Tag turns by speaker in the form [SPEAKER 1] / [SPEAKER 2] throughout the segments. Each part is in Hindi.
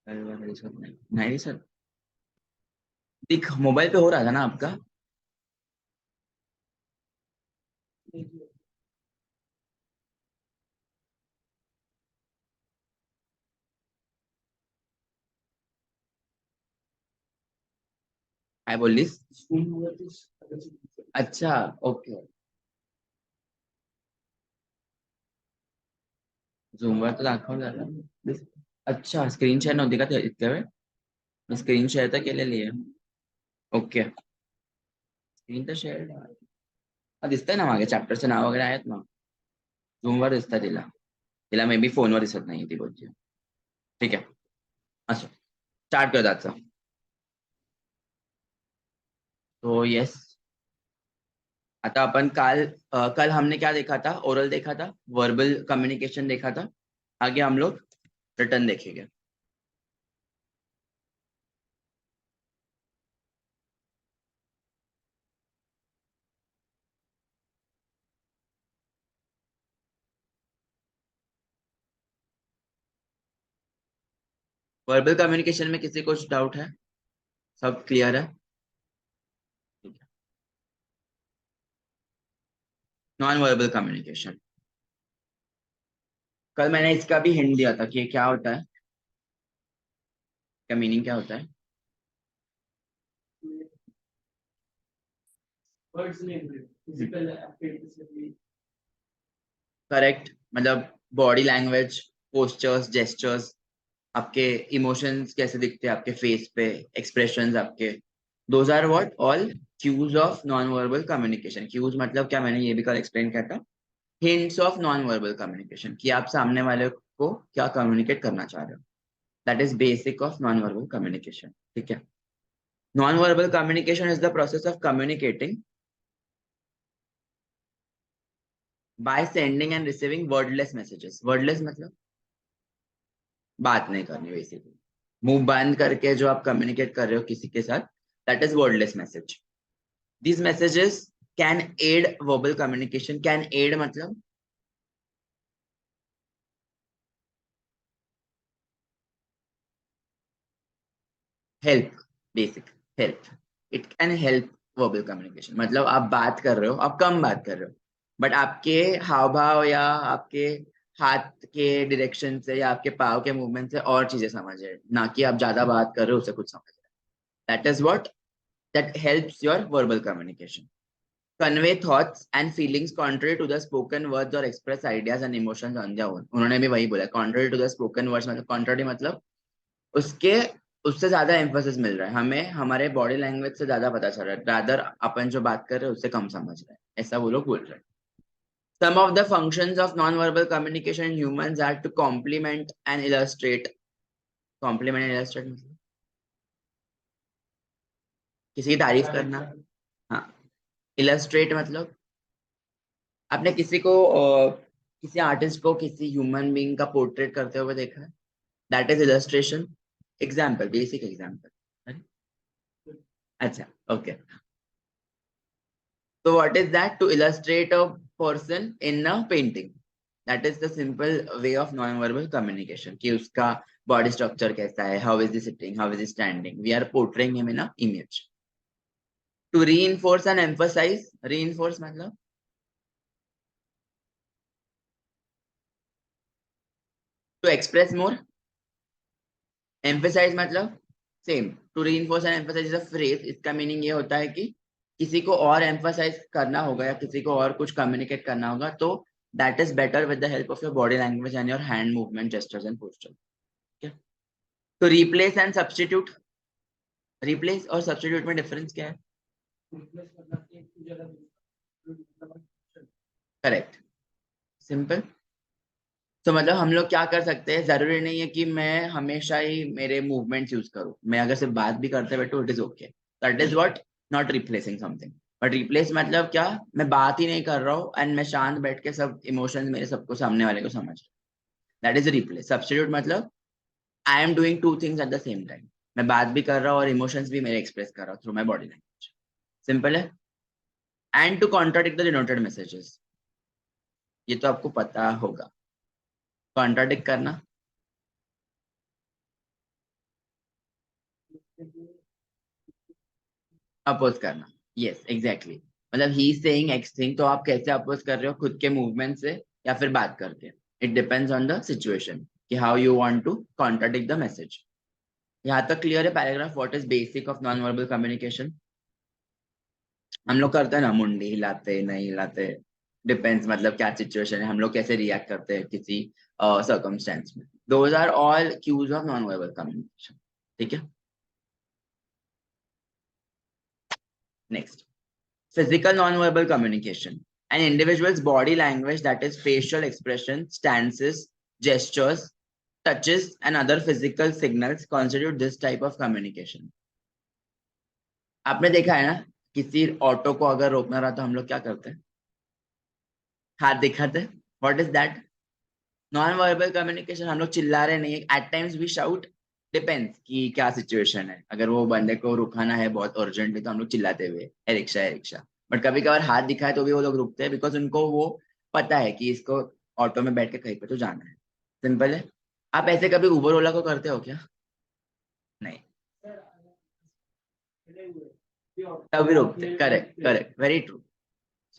[SPEAKER 1] नहीं सर, नहीं नहीं सर। दिख मोबाइल पे हो रहा था ना आपका। काय बोललीस? अच्छा, ओके। झूमवर तर दाखवलं झालं. अच्छा, स्क्रीन शेअर नव्हती का इतक्या वेळ? मी स्क्रीन शेअर तर केलेली आहे. ओके. स्क्रीन तर शेअर दिसतंय ना, मागे चॅप्टरचे नाव वगैरे आहेत ना. झूमवर दिसतंय तिला. तिला मे बी फोनवर दिसत नाही, ती बोलते. ठीक आहे. असं स्टार्ट कर आजचा. तो यस. आता अपन कल हमने क्या देखा था? ओरल देखा था, वर्बल कम्युनिकेशन देखा था. आगे हम लोग रिटर्न देखेंगे. वर्बल कम्युनिकेशन में किसी को कुछ डाउट है? सब क्लियर है? नॉन वर्बल कम्युनिकेशन, कल मैंने इसका भी हिंट दिया था कि ये क्या होता है, क्या मीनिंग क्या होता है. करेक्ट. मतलब बॉडी लैंग्वेज, पोस्चर्स, जेस्चर्स, आपके इमोशंस कैसे दिखते हैं आपके फेस पे, एक्सप्रेशंस आपके. Those are what all cues of non verbal communication. Cues मतलब क्या, मैंने ये भी कल एक्सप्लेन किया था. Hints of non verbal communication, कि आप सामने वाले को क्या कम्युनिकेट करना चाह रहे हो. That is basic of non verbal communication. ठीक है. Non verbal communication is the process of communicating by sending end receiving wordless messages. Wordless मतलब बात नहीं करनी, बेसिकली मुंह बंद करके जो आप कम्युनिकेट कर रहे हो किसी के साथ, that is wordless message. These messages can aid verbal communication. Can aid मतलब help, basic help. It can help verbal communication. मतलब आप बात कर रहे हो, आप कम बात कर रहे हो, बट आपके हाव भाव या आपके हाथ के डायरेक्शन से या आपके पाँव के मूवमेंट से और चीजें समझ रहे हैं, ना कि आप ज्यादा बात कर रहे हो उससे कुछ समझ रहे हैं. That is what that helps your verbal communication. Convey thoughts and feelings contrary to the spoken words or express ideas and emotions on their own. उन्होंने भी वही बोला, contrary to the spoken words मतलब contrary मतलब उसके उससे ज्यादा एम्फोसिस मिल रहा है हमें, हमारे बॉडी लैंग्वेज से ज्यादा पता चल रहा है, रादर अपन जो बात कर रहे हैं उससे कम समझ रहे हैं, ऐसा वो लोग बोल रहे हैं. Some of the functions of non-verbal communication in humans are to complement and illustrate. Complement and illustrate मतलब किसी की तारीफ करना. हाँ. इलस्ट्रेट मतलब आपने किसी आर्टिस्ट को किसी ह्यूमन बीइंग का पोर्ट्रेट करते हुए देखा है, that is illustration. Example, basic example. अच्छा, okay. So what is that? To illustrate a person in a painting. That is the simple way of non-verbal communication. कि उसका body structure कैसा है, how is he sitting, how is he standing. We are portraying him in a image. To reinforce and emphasize. Reinforce मतलब to express more. Emphasize मतलब same. To reinforce and emphasize is a phrase. इसका मीनिंग ये होता है कि किसी को और emphasize करना होगा या किसी को और कुछ communicate करना होगा, तो that is better with the help of your body language and your hand movement, gestures and posture. Okay? तो replace and substitute. replace और substitute में difference क्या है? करेक्ट. सिंपल. तो मतलब हम लोग क्या कर सकते हैं, जरूरी नहीं है कि मैं हमेशा ही मेरे मूवमेंट यूज करूं. मैं अगर सिर्फ बात भी करते बैठू, it is okay. That is what not replacing something. But replace मतलब क्या, मैं बात ही नहीं कर रहा हूँ एंड मैं शांत बैठ के सब इमोशंस मेरे सबको सामने वाले को समझ रहा हूँ. That is replace. सब्स्टिट्यूट मतलब I am doing two things at the same time. मैं बात भी कर रहा हूँ और इमोशंस भी मेरे एक्सप्रेस कर रहा हूँ through my body language. Simple है. And to contradict the denoted messages, ये तो आपको पता होगा. कॉन्ट्राडिक्ट करना अपोज करना, यस एग्जैक्टली। मतलब ही सेइंग एक्स थिंग, तो आप कैसे अपोज कर रहे हो, खुद के मूवमेंट से या फिर बात करके। It depends on the situation कि how you want to contradict the message. यहाँ तक क्लियर है paragraph? What is basic of non verbal communication? हम लोग करते हैं ना, मुंडी हिलाते नहीं हिलाते, डिपेंड्स, मतलब क्या सिचुएशन है, हम लोग कैसे रिएक्ट करते हैं किसी सर्कमस्टेंस में। Those are all cues of non verbal communication. ठीक है, next, physical non-verbal communication. An individual's body language, that is facial expression, stances, gestures, touches, and other physical signals constitute this type of communication. आपने देखा है ना, किसी ऑटो को अगर रोकना रहा तो हम लोग क्या करते हैं, हाथ दिखाते हैं। What is that? Non verbal communication. हम लोग चिल्ला रहे नहीं है, at times we shout, depends कि क्या सिचुएशन है। अगर वो बंदे को रुकाना है बहुत अर्जेंटली तो हम लोग चिल्लाते हुए ए रिक्शा है रिक्शा। बट कभी कभार हाथ दिखाए तो भी वो लोग रुकते हैं, बिकॉज उनको वो पता है कि इसको ऑटो में बैठ के कहीं पे तो जाना है। सिंपल है। आप ऐसे कभी उबर ओला को करते हो क्या? नहीं, तभी रुकते। Correct correct, very true.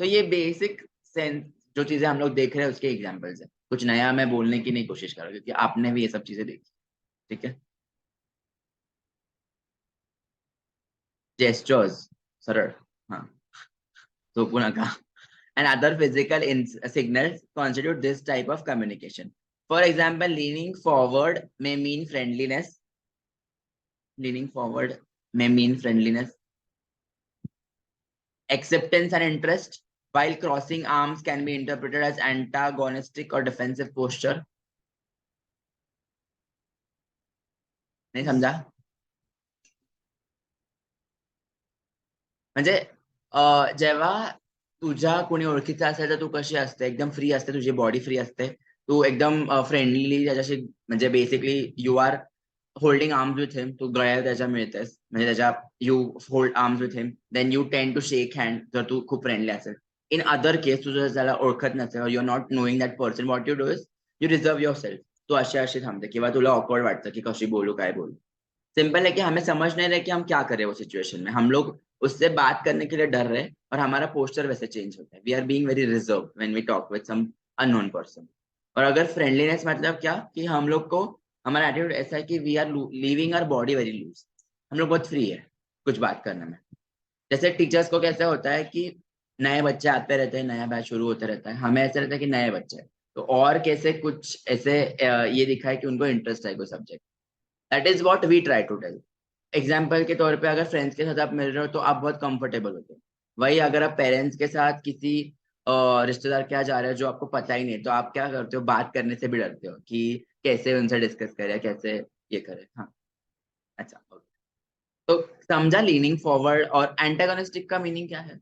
[SPEAKER 1] So ये बेसिक सेंस जो चीजें हम लोग देख रहे हैं उसके एग्जाम्पल्स है। कुछ नया मैं बोलने की नहीं कोशिश कर रहा, क्योंकि आपने भी ये सब चीजें देखी। ठीक है, जेस्चर्स, सरळ, हाँ, झोपू नका, and other physical signals constitute this type of communication. For example, leaning forward may mean friendliness. Leaning forward may mean friendliness, acceptance and interest, while crossing arms can be interpreted as antagonistic or defensive posture. नहीं समझा? म्हणजे जेव्हा तुझ्या कोणी ओळखीचा असेल तर तू कशी असते, एकदम फ्री असते, तुझी बॉडी फ्री असते, तू एकदम फ्रेंडली त्याच्याशी, म्हणजे basically you are holding arms with him, तू गळ्याला त्याच्या मिळतेस, म्हणजे त्याच्या you hold arms with him, then you tend to shake hand जर तू खूप फ्रेंडली असेल. इन अदर केस तू जर त्याला ओळखत नसेल, you are not knowing that person, what you do is you reserve yourself. तू अशी अशी थांबते, किंवा तुला ऑकवर्ड वाटतं की कशी बोलू काय बोलू. सिंपल है कि हमें समझ नहीं रहे कि हम क्या करें वो सिचुएशन में, हम लोग उससे बात करने के लिए डर रहे हैं और हमारा पोस्चर वैसे चेंज होता है. We are being very reserve when we talk with some unknown person. और अगर फ्रेंडलीनेस मतलब क्या, कि हम लोग को, हमारा एटीट्यूड ऐसा है कि we are leaving our body very loose. हम लोग बहुत फ्री है कुछ बात करने में. जैसे टीचर्स को कैसे होता है कि नए बच्चे आते रहते हैं, नया बैच शुरू होते रहता है, हमें ऐसा रहता है कि नए बच्चे हैं, तो और कैसे कुछ ऐसे ये दिखा है कि उनको इंटरेस्ट है कोई subject. That is what we try to tell. Example के तौर पे अगर फ्रेंड्स के साथ आप मिल रहे हो तो आप बहुत कंफर्टेबल होते हो. वही अगर आप पेरेंट्स के साथ किसी रिश्तेदार के यहाँ जा रहे हो जो आपको पता ही नहीं, तो आप क्या करते हो, बात करने से भी डरते हो कि कैसे उनसे डिस्कस करें, कैसे ये करें. हाँ, अच्छा, okay. तो समझा लीनिंग फॉरवर्ड और एंटागोनिस्टिक का मीनिंग क्या है?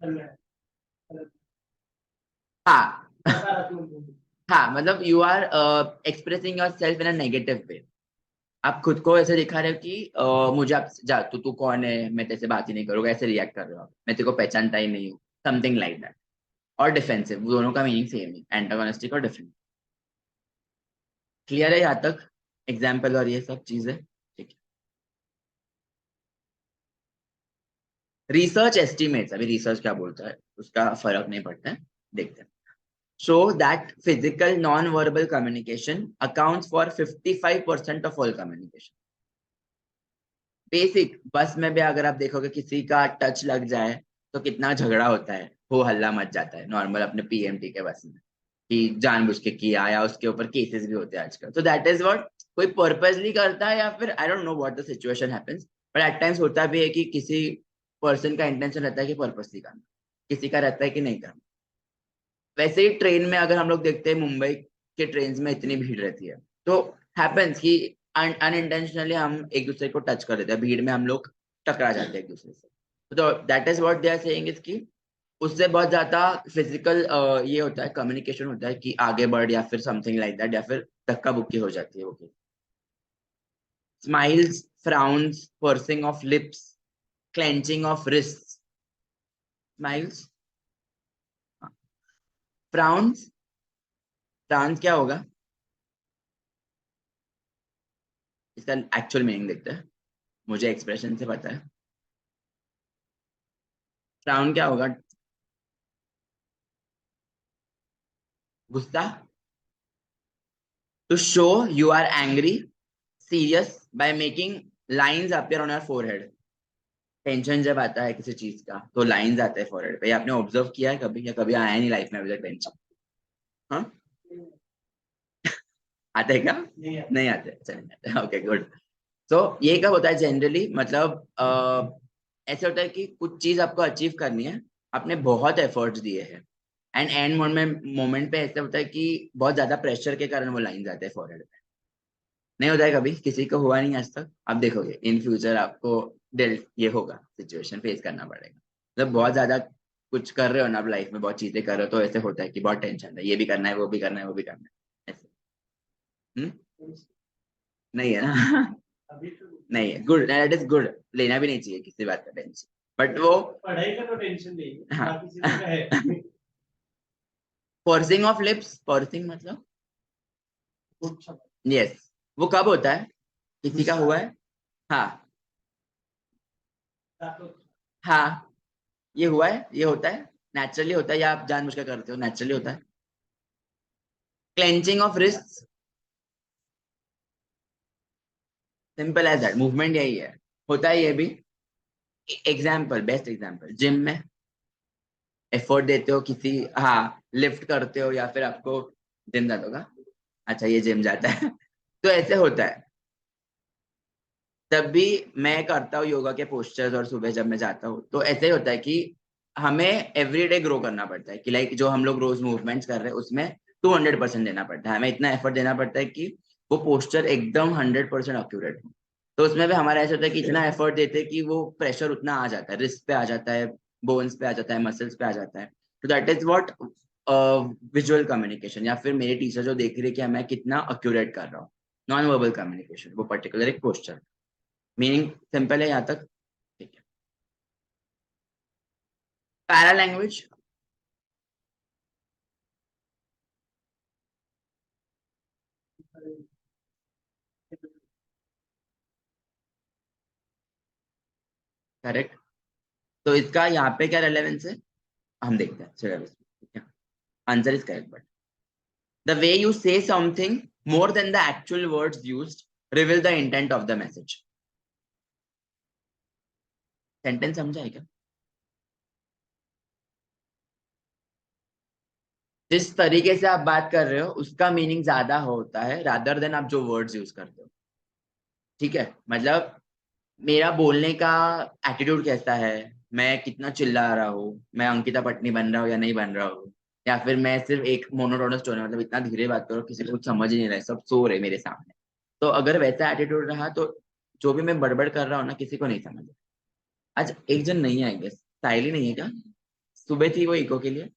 [SPEAKER 1] हाँ. हाँ, मतलब you are expressing yourself in a negative way. आप खुद को ऐसे दिखा रहे हो कि मुझे आप जा, तू कौन है, मैं तेरे से बात ही नहीं करूंगा, ऐसे रिएक्ट कर रहे हो आप, मैं तेरे को पहचानता ही नहीं हूँ, समथिंग लाइक दैट. और डिफेंसिव, दोनों का मीनिंग सेम है, एंटागोनिस्टिक और डिफेंसिव. क्लियर है यहाँ तक? एग्जाम्पल और ये सब चीजें. ठीक है. रिसर्च एस्टिमेट्स, अभी रिसर्च क्या बोलता है उसका फर्क नहीं पड़ता है, देखते हैं. Show that physical non verbal communication accounts for 55% of all communication. Basic बस में भी अगर आप देखोगे किसी का टच लग जाए तो कितना झगड़ा होता है, वो हल्ला मच जाता है नॉर्मल अपने पीएमटी के बस में, कि जानबूझ के किया, या उसके ऊपर केसेस भी होते हैं आजकल. तो दैट इज व्हाट, कोई पर्पसली करता है या फिर I don't know what the situation happens, but at times होता भी है कि किसी पर्सन का इंटेंशन रहता है कि पर्पसली करना, किसी का रहता है कि नहीं करना. वैसे ही ट्रेन में अगर हम लोग देखते हैं, मुंबई के ट्रेन में इतनी भीड़ रहती है, तो हैपेंस कि अनइंटेंशनली हम एक दूसरे को टच कर देते हैं, भीड़ में हम लोग टकरा जाते हैं एक दूसरे से. तो that is what they are saying is कि उससे बहुत ज्यादा फिजिकल ये होता है, कम्युनिकेशन होता है कि आगे बढ़ या फिर समथिंग लाइक दैट, या फिर धक्का बुक्की हो जाती है. Okay, smiles, frowns, pursing of lips, clenching of wrist. Smiles, frowns, frowns क्या होगा, इसका एक्चुअल मीनिंग देखते हैं. मुझे एक्सप्रेशन से पता है। फ्राउन क्या होगा? गुस्सा। To show you are angry, serious, by making lines appear on your forehead. Tension जब आता है किसी चीज का तो लाइंस आते हैं फोरहेड पे। ये आपने ऑब्जर्व किया है कभी, या कभी आया नहीं लाइफ में अभी तक टेंशन? हाँ, आते हैं क्या? नहीं आते, चलिए, ओके गुड। तो ये कब होता है जनरली, मतलब ऐसे होता है कि कुछ चीज आपको अचीव करनी है, आपने बहुत एफर्ट्स दिए हैं, एंड एंड मोमेंट पे ऐसे होता है कि बहुत ज्यादा प्रेशर के कारण वो लाइन जाते हैं फॉरवर्ड पे। नहीं होता है कभी? किसी को हुआ नहीं आज तक? आप देखोगे इन फ्यूचर आपको दिल ये होगा, सिचुएशन फेस करना पड़ेगा। मतलब बहुत ज्यादा कुछ कर रहे हो ना आप लाइफ में, बहुत चीजें कर रहे हो, तो ऐसे होता है कि बहुत टेंशन है, ये भी करना है, वो भी करना है, वो भी करना है, ऐसे। हम्म? नहीं है ना? नहीं है, गुड, दैट इज गुड। लेना भी नहीं चाहिए किसी बात का टेंशन, बट वो पढ़ाई का तो टेंशन नहीं है, हाँ, बाकी चीजों का है। फोर्सिंग ऑफ लिप्स, फोर्सिंग मतलब यस, वो कब होता है? किसी का हुआ है? हाँ, हाँ, ये हुआ है, ये होता है, नेचुरली होता है, या आप जानबूझ कर करते हो? नेचुरली होता है। Clenching of wrist, simple as that, movement यही है, होता है ये भी। एग्जाम्पल, बेस्ट एग्जाम्पल, जिम में एफर्ट देते हो किसी, हाँ, लिफ्ट करते हो, या फिर आपको जिम जाता होगा, अच्छा ये जिम जाता है तो ऐसे होता है। तब भी मैं करता हूँ योगा के पोस्चर्स, और सुबह जब मैं जाता हूँ तो ऐसे ही होता है कि हमें एवरीडे ग्रो करना पड़ता है, कि लाइक जो हम लोग रोज मूवमेंट्स कर रहे हैं उसमें 200% देना पड़ता है, हमें इतना एफर्ट देना पड़ता है कि वो पोस्चर एकदम 100% एक्यूरेट हो। तो उसमें भी हमारा ऐसा होता है कि इतना एफर्ट देते हैं कि वो प्रेशर उतना आ जाता है, रिस्ट पे आ जाता है, बोन्स पे आ जाता है, मसल्स पे आ जाता है। तो that is what visual communication, या फिर मेरे टीचर जो देख रही है कि मैं कितना एक्यूरेट कर रहा हूँ, नॉन वर्बल कम्युनिकेशन, वो पर्टिकुलर एक पोस्चर। मीनिंग सिंपल है यहाँ तक? ठीक है। Para language, correct. तो इसका यहाँ पे क्या रेलेवेंस है, हम देखते हैं सिलेबस में, ठीक है। Answer is correct, but the way you से something more than the actual words used reveal the intent of the message. Sentence समझा है क्या? जिस तरीके से आप बात कर रहे हो उसका मीनिंग ज्यादा होता है रादर देन आप जो वर्ड्स यूज करते हो। ठीक है, मतलब मेरा बोलने का एटीट्यूड कैसा है, मैं कितना चिल्ला रहा हूँ, मैं अंकिता पटनी बन रहा हूँ या नहीं बन रहा हूँ, या फिर मैं सिर्फ एक मोनोटोनस टोन, मतलब इतना धीरे बात करो किसी को कुछ समझ ही नहीं रहा है, सब सो रहे मेरे सामने। तो अगर वैसा एटीट्यूड रहा तो जो भी मैं बड़बड़ कर रहा हूँ ना, किसी को नहीं समझ। आज एक जन नहीं आएंगे, साहिल नहीं है क्या? सुबह थी वो इको के लिए।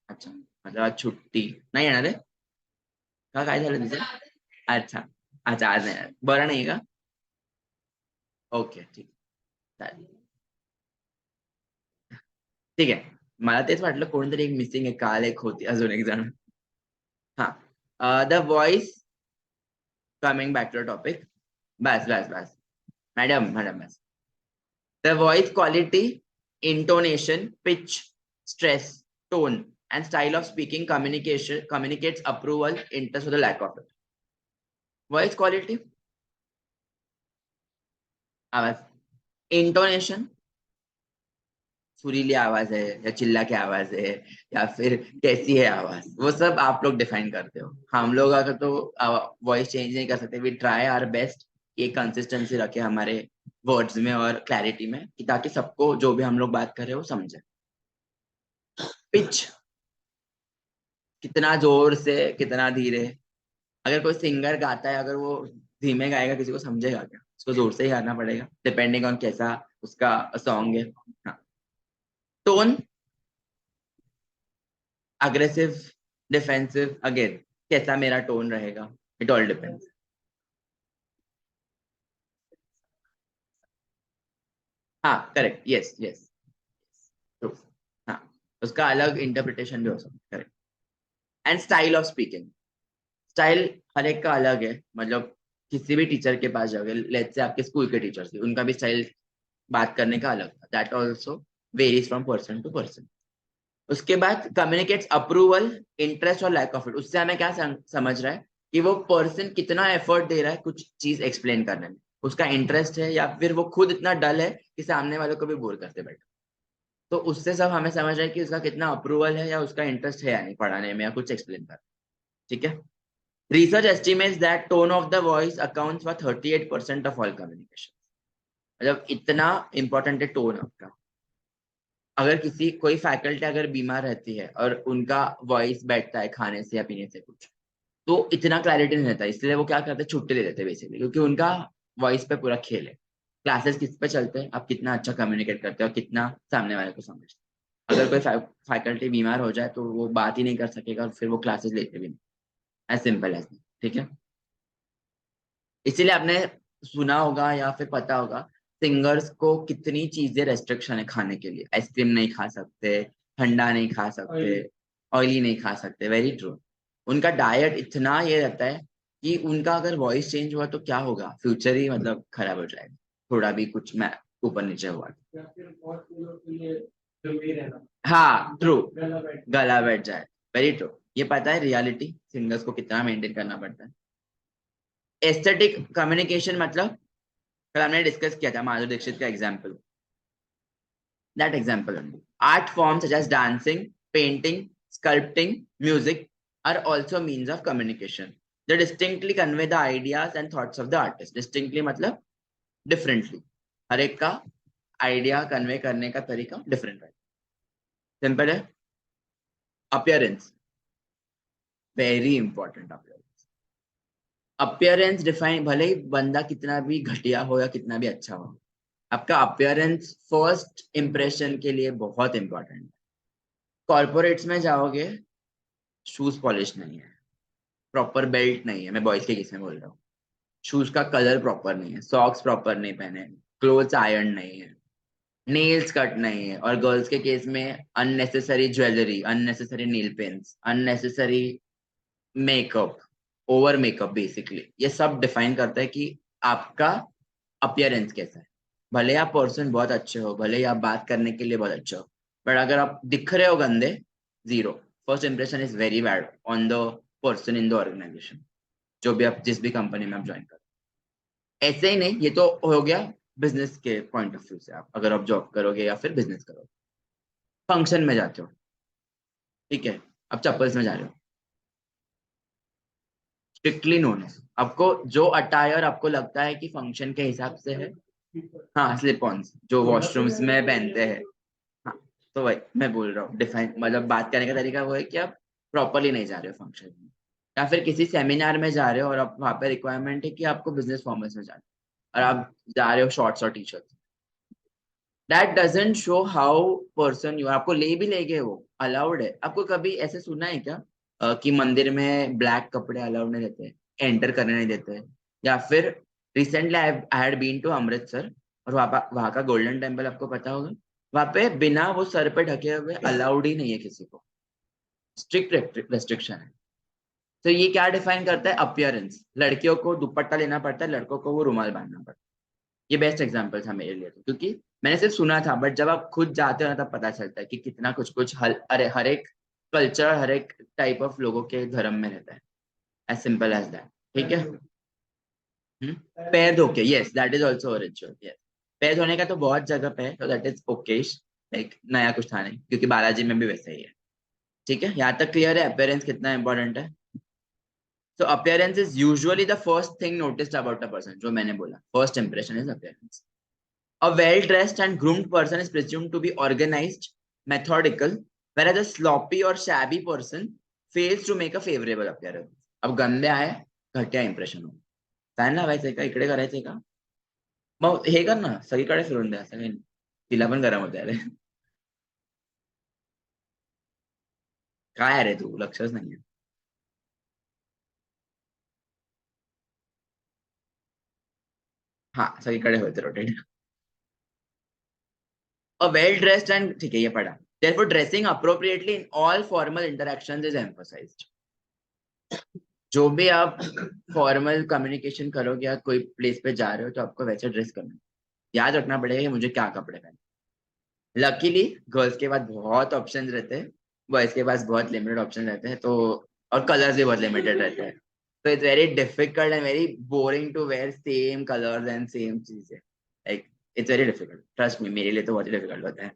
[SPEAKER 1] अच्छा, मतलब आज छुट्टी नाही येणार आहे का? काय झालं तिचं? अच्छा, अच्छा, आज नाही, बरं नाही का? ओके, ठीक, चालेल, ठीक आहे. मला तेच वाटलं कोणतरी एक मिसिंग आहे, काल एक होती अजून एक जण. हा, the voice, coming back to topic, बस बस बस, मॅडम मॅडम बस. The voice quality, intonation, pitch, stress, tone, and style of speaking communication communicates approval, interest, or the lack of it. Voice quality, आवाज, intonation, सुरीली आवाज है या चिल्ला के आवाज है, या फिर कैसी है आवाज, वो सब आप लोग डिफाइन करते हो। हम लोग अगर तो वॉइस चेंज नहीं कर सकते, वी ट्राई आवर बेस्ट कि कंसिस्टेंसी रखे हमारे वर्ड्स में और क्लैरिटी में, कि ताकि सबको जो भी हम लोग बात कर रहे हो समझे। पिच, कितना जोर से कितना धीरे। अगर कोई सिंगर गाता है, अगर वो धीमे गाएगा किसी को समझेगा क्या? उसको जोर से ही गाना पड़ेगा, डिपेंडिंग ऑन कैसा उसका सॉन्ग है। हाँ, टोन, अग्रेसिव, डिफेंसिव, अगेन कैसा मेरा टोन रहेगा, इट ऑल डिपेंड्स। हाँ, करेक्ट, यस यस, ट्रू। हाँ, उसका अलग इंटरप्रिटेशन भी हो सकता है, correct. And style of speaking, style हर एक का अलग है, मतलब किसी भी टीचर के पास जाओगे, लेट्स से आपके स्कूल के टीचर्स थे, उनका भी स्टाइल बात करने का अलग था, that also varies from person to person. उसके बाद कम्युनिकेट्स अप्रूवल, इंटरेस्ट और लैक ऑफ इट। उससे हमें क्या समझ रहा है कि वो पर्सन कितना एफर्ट दे रहा है कुछ चीज एक्सप्लेन करने में, उसका इंटरेस्ट है या फिर वो खुद इतना डल है कि सामने वालों को भी बोर करते बैठे। तो उससे सब हमें समझ रहा है कि उसका कितना अप्रूवल है या उसका इंटरेस्ट है या नहीं पढ़ाने में या कुछ एक्सप्लेन कर। ठीक है। Research estimates that tone of the voice accounts for 38% of all communication. मतलब इतना इंपॉर्टेंट है टोन आपका। अगर किसी कोई फैकल्टी अगर बीमार रहती है और उनका वॉइस बैठता है खाने से या पीने से कुछ, तो इतना क्लैरिटी नहीं रहता, इसलिए वो क्या करते हैं, छुट्टी ले लेते हैं बेसिकली, क्योंकि उनका वॉइस पे पूरा खेल है। क्लासेस किस पे चलते हैं, आप कितना अच्छा कम्युनिकेट करते हो और कितना सामने वाले को समझते हो। अगर कोई फैकल्टी बीमार हो जाए तो वो बात ही नहीं कर सकेगा और फिर वो क्लासेस लेते भी नहीं। As simple as. ठीक है। इसीलिए आपने सुना होगा या फिर पता होगा, सिंगर्स को कितनी चीजें रेस्ट्रिक्शन है खाने के लिए। आइसक्रीम नहीं खा सकते, ठंडा नहीं खा सकते, ऑयली नहीं खा सकते। Very true. उनका डाइट इतना ये रहता है कि उनका अगर वॉइस चेंज हुआ तो क्या होगा, फ्यूचर ही मतलब खराब हो जाएगा, थोड़ा भी कुछ मैं ऊपर नीचे हुआ हाँ ट्रू, गला बैठ जाए। Very true. ये पता है रियलिटी सिंगर्स को कितना मेंटेन करना पड़ता है। एस्थेटिक कम्युनिकेशन मतलब कल हमने डिस्कस किया था माधुरी दीक्षित का example, that example only. Art forms such as dancing, painting, sculpting, music are also means of communication. They distinctly convey the ideas and thoughts of the artist. Distinctly मतलब differently, हर एक का आइडिया कन्वे करने का तरीका डिफरेंट है। सिंपल है। Appearance, very important. Appearance define, भले ही बंदा कितना भी घटिया हो या कितना भी अच्छा हो, आपका अपीयरेंस फर्स्ट इंप्रेशन के लिए बहुत इंपॉर्टेंट है। कॉर्पोरेट्स में जाओगे, शूज पॉलिश नहीं है, प्रॉपर बेल्ट नहीं है, मैं बॉयज के केस में बोल रहा हूँ, शूज का कलर प्रॉपर नहीं है, सॉक्स प्रॉपर नहीं पहने, क्लोथ्स आयरन नहीं है, नेल्स कट नहीं है, और गर्ल्स के केस में unnecessary jewellery, unnecessary nail paints, unnecessary makeup, over makeup, basically ये सब डिफाइन करता है कि आपका अपीयरेंस कैसा है। भले आप पर्सन बहुत अच्छे हो, भले ही आप बात करने के लिए बहुत अच्छे हो, बट अगर आप दिख रहे हो गंदे, zero. First impression is very bad on the person in the organisation, जो भी आप जिस भी कंपनी में आप ज्वाइन करो। ऐसे ही नहीं, ये तो हो गया बिजनेस के पॉइंट ऑफ व्यू से, आप अगर आप जॉब करोगे या फिर बिजनेस करोगे। फंक्शन में जाते हो, ठीक है, आप चप्पल्स में जा रहे हो, स्ट्रिक्टली नोन है, आपको जो अटायर आपको लगता है कि फंक्शन के हिसाब से है, हाँ स्लिप ऑन जो वॉशरूम्स में पहनते हैं, हाँ, तो वही मैं बोल रहा हूँ डिफाइन, मतलब बात करने का तरीका वो है कि आप प्रॉपरली नहीं जा रहे हो फंक्शन में, या फिर किसी सेमिनार में जा रहे हो और आप वहां पे रिक्वायरमेंट है कि आपको बिजनेस फॉर्मल्स में जाना है और आप जा रहे हो शॉर्ट्स और T shirts, that doesn't show how person you. आपको ले भी ले गए वो अलाउड है। आपको कभी ऐसे सुना है क्या कि मंदिर में ब्लैक कपड़े अलाउड नहीं देते, एंटर करने नहीं देते? या फिर recently I had been to Amritsar, और वहाँ का गोल्डन टेम्पल आपको पता होगा, वहां पे बिना वो सर पे ढके हुए अलाउड ही नहीं है किसी को, स्ट्रिक्ट रेस्ट्रिक्शन है। तो ये क्या डिफाइन करता है, अपियरेंस। लड़कियों को दुपट्टा लेना पड़ता है, लड़कों को वो रुमाल बांधना पड़ता है। ये बेस्ट एग्जांपल था मेरे लिए, तो क्योंकि मैंने सिर्फ सुना था, बट जब आप खुद जाते हो ना तब पता चलता है कि कितना कुछ कुछ अरे हर एक कल्चर, हर एक टाइप ऑफ लोगों के धर्म में रहता है। As simple as that. ठीक है। पैर धो के, yes that is also ritual. Yes, पैर धोने का तो बहुत जगह पे है, तो दैट इज ओके, लाइक नया कुछ था नहीं, क्योंकि बालाजी में भी वैसा ही है। ठीक है, यहाँ तक क्लियर है अपेयरेंस कितना इंपॉर्टेंट है। So appearance is usually the first thing noticed about a person, जो मैंने बोला, first impression is appearance. A well-dressed and groomed person is presumed to be organized, methodical, whereas a sloppy or shabby person fails to make a favorable appearance. अब गंदे आए, घटिया इंप्रेशन हो, काय ना व्हायचंय का, इकडे करायचंय का, मग हे कर ना सगळीकडे फिरून द्या, सगळे तिला पण गरम होते अरे, काय अरे तू लक्षच नाहीये. हाँ सगळीकडे होते रोटेट. A well-dressed and ठीक है ये पढ़ा. Therefore, dressing appropriately in all formal interactions is emphasized. जो भी आप फॉर्मल कम्युनिकेशन करोगे या कोई प्लेस पे जा रहे हो तो आपको वैसे ड्रेस करना है। याद रखना पड़ेगा कि मुझे क्या कपड़े पहने। लकीली गर्ल्स के पास बहुत ऑप्शंस रहते हैं, बॉयज के पास बहुत लिमिटेड ऑप्शन रहते हैं, तो और कलर्स भी बहुत लिमिटेड रहते हैं। तो it's very difficult and very boring to wear same colours and same चीजें। Like it's very difficult, trust me, मेरे लिए तो बहुत ही डिफिकल्ट होता है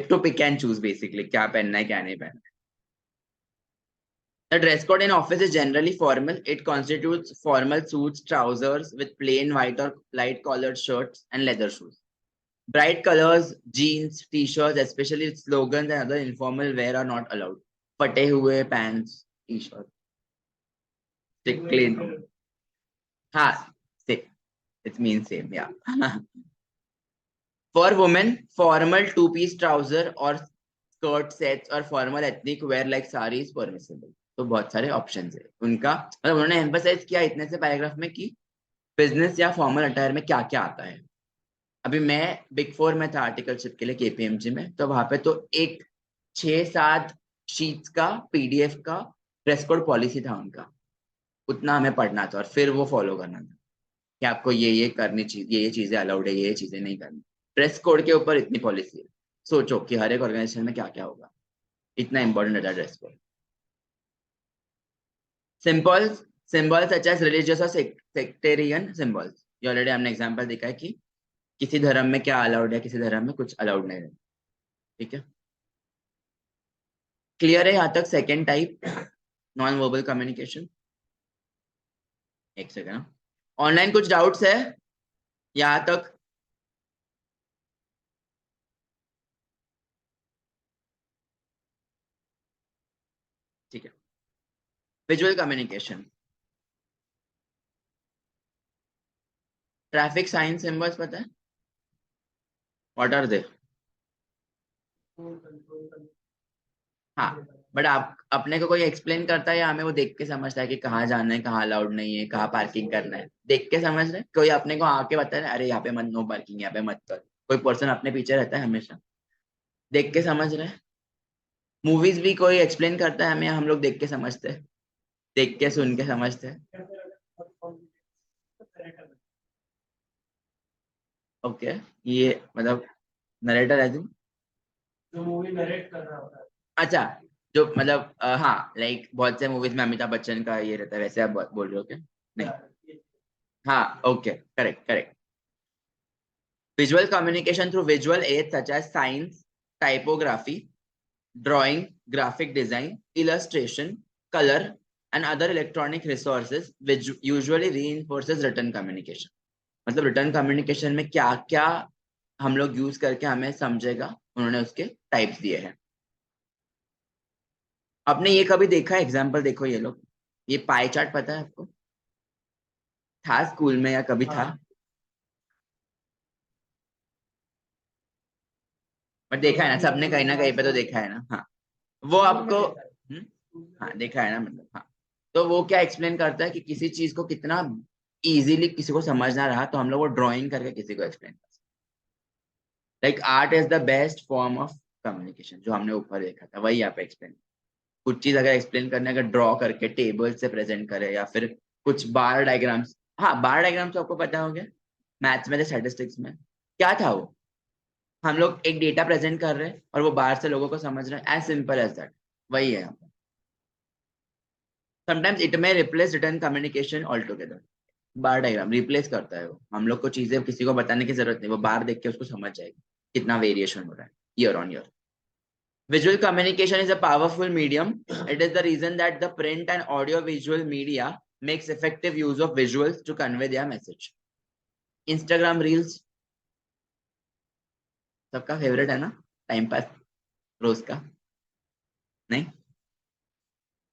[SPEAKER 1] to pick and choose basically क्या पहनना है क्या नहीं पहनना है। The dress code in office is generally formal. It constitutes formal suits, trousers with plain white or light collared shirts and leather shoes. Bright colors, jeans, t-shirts, especially with slogans and other informal wear are not allowed. फटे हुए pants, t-shirt, strictly no. हाँ, same. It means same, yeah. For women, formal two-piece trouser or skirt sets or formal ethnic wear like sari is permissible. तो बहुत सारे ऑप्शंस है उनका, मतलब उन्होंने एम्फसाइज किया इतने से पैराग्राफ में कि बिजनेस या फॉर्मल अटायर में क्या क्या आता है। अभी मैं बिग फोर में था आर्टिकलशिप के लिए केपीएमजी में, तो वहां पे तो एक 6-7 शीट्स का पीडीएफ का ड्रेस कोड पॉलिसी था उनका। उतना हमें पढ़ना था और फिर वो फॉलो करना था कि आपको ये करनी चाहिए, ये चीजें अलाउड है, ये चीजें नहीं करनी। ड्रेस कोड के ऊपर इतनी पॉलिसी है, सोचो कि हर एक ऑर्गेनाइजेशन में क्या क्या होगा, इतना इंपॉर्टेंट रहता है dress code. Symbols, symbols such as religious और सेक्टेरियन सिंबल्स, ये ऑलरेडी हमने एग्जांपल देखा है कि किसी धर्म में क्या अलाउड है, किसी धर्म में कुछ अलाउड नहीं है। ठीक है, क्लियर है यहाँ तक second type, non verbal communication. एक सेकेंड, ऑनलाइन कुछ डाउट्स है यहाँ तक? ठीक है, visual communication, traffic sign symbols पता है? What are they? हाँ, बट आप अपने को कोई एक्सप्लेन करता है या हमें वो देख के समझता है कि कहाँ जाना है, कहाँ अलाउड नहीं है, कहाँ पार्किंग करना है? देख के समझ रहे हैं? कोई अपने को आके बता रहा है अरे यहाँ पे मत, नो पार्किंग यहाँ पे मत कर, कोई पर्सन अपने पीछे रहता है हमेशा? देख के समझ रहे हैं? मूवीज भी कोई एक्सप्लेन करता है हमें, हम लोग देख के समझते हैं, देख के सुन के समझते हैं। ओके, ये मतलब नरेटर है तुम? जो मूवी नरेट कर रहा होता है, अच्छा, जो मतलब हाँ, लाइक बहुत से मूवीज में अमिताभ बच्चन का ये रहता है, वैसे आप बोल रहे हो क्या? नहीं, हाँ, okay, correct correct. Visual communication through visual aid such as science, typography, drawing, graphic design, illustration, color, and other electronic resources which usually reinforces written communication. मतलब रिटर्न कम्युनिकेशन में क्या क्या हम लोग यूज करके हमें समझेगा, उन्होंने उसके टाइप्स दिए हैं। आपने ये कभी देखा है एग्जाम्पल? देखो ये लोग, ये पाई चार्ट पता है आपको? था स्कूल में या कभी था? बट देखा है ना सबने, कहीं ना कहीं पे तो देखा है ना, हाँ। वो आपको हाँ देखा है ना, मतलब हाँ। तो वो क्या एक्सप्लेन करता है कि किसी चीज को कितना इजीली किसी को समझना रहा तो हम लोग वो ड्राइंग करके किसी को एक्सप्लेन कर सकते। Like art is the best form of communication, जो हमने ऊपर देखा था वही यहाँ पे एक्सप्लेन। कुछ चीज अगर एक्सप्लेन करने, अगर ड्रॉ करके टेबल से प्रेजेंट करे या फिर कुछ बार डायग्राम्स, हाँ बार डायग्राम्स तो आपको पता होंगे, मैथ्स में, स्टैटिस्टिक्स में क्या था वो, हम लोग एक डेटा प्रेजेंट कर रहे हैं और वो बाहर से लोगों को समझ रहे हैं, एज सिंपल एज दैट, वही है यहाँ पे। Sometimes it may replace return communication all together. Bar diagram replace करता है वो, हम लोग को चीजें किसी को बताने की जरूरत नहीं, वो बार देख के उसको समझ जाएगी कितना वेरिएशन हो रहा है year on year. Visual communication is a powerful medium. It is the reason that the print and audio visual media makes effective use of visuals to convey their message. Instagram reels सबका फेवरेट है ना, टाइम पास रोज का? नहीं,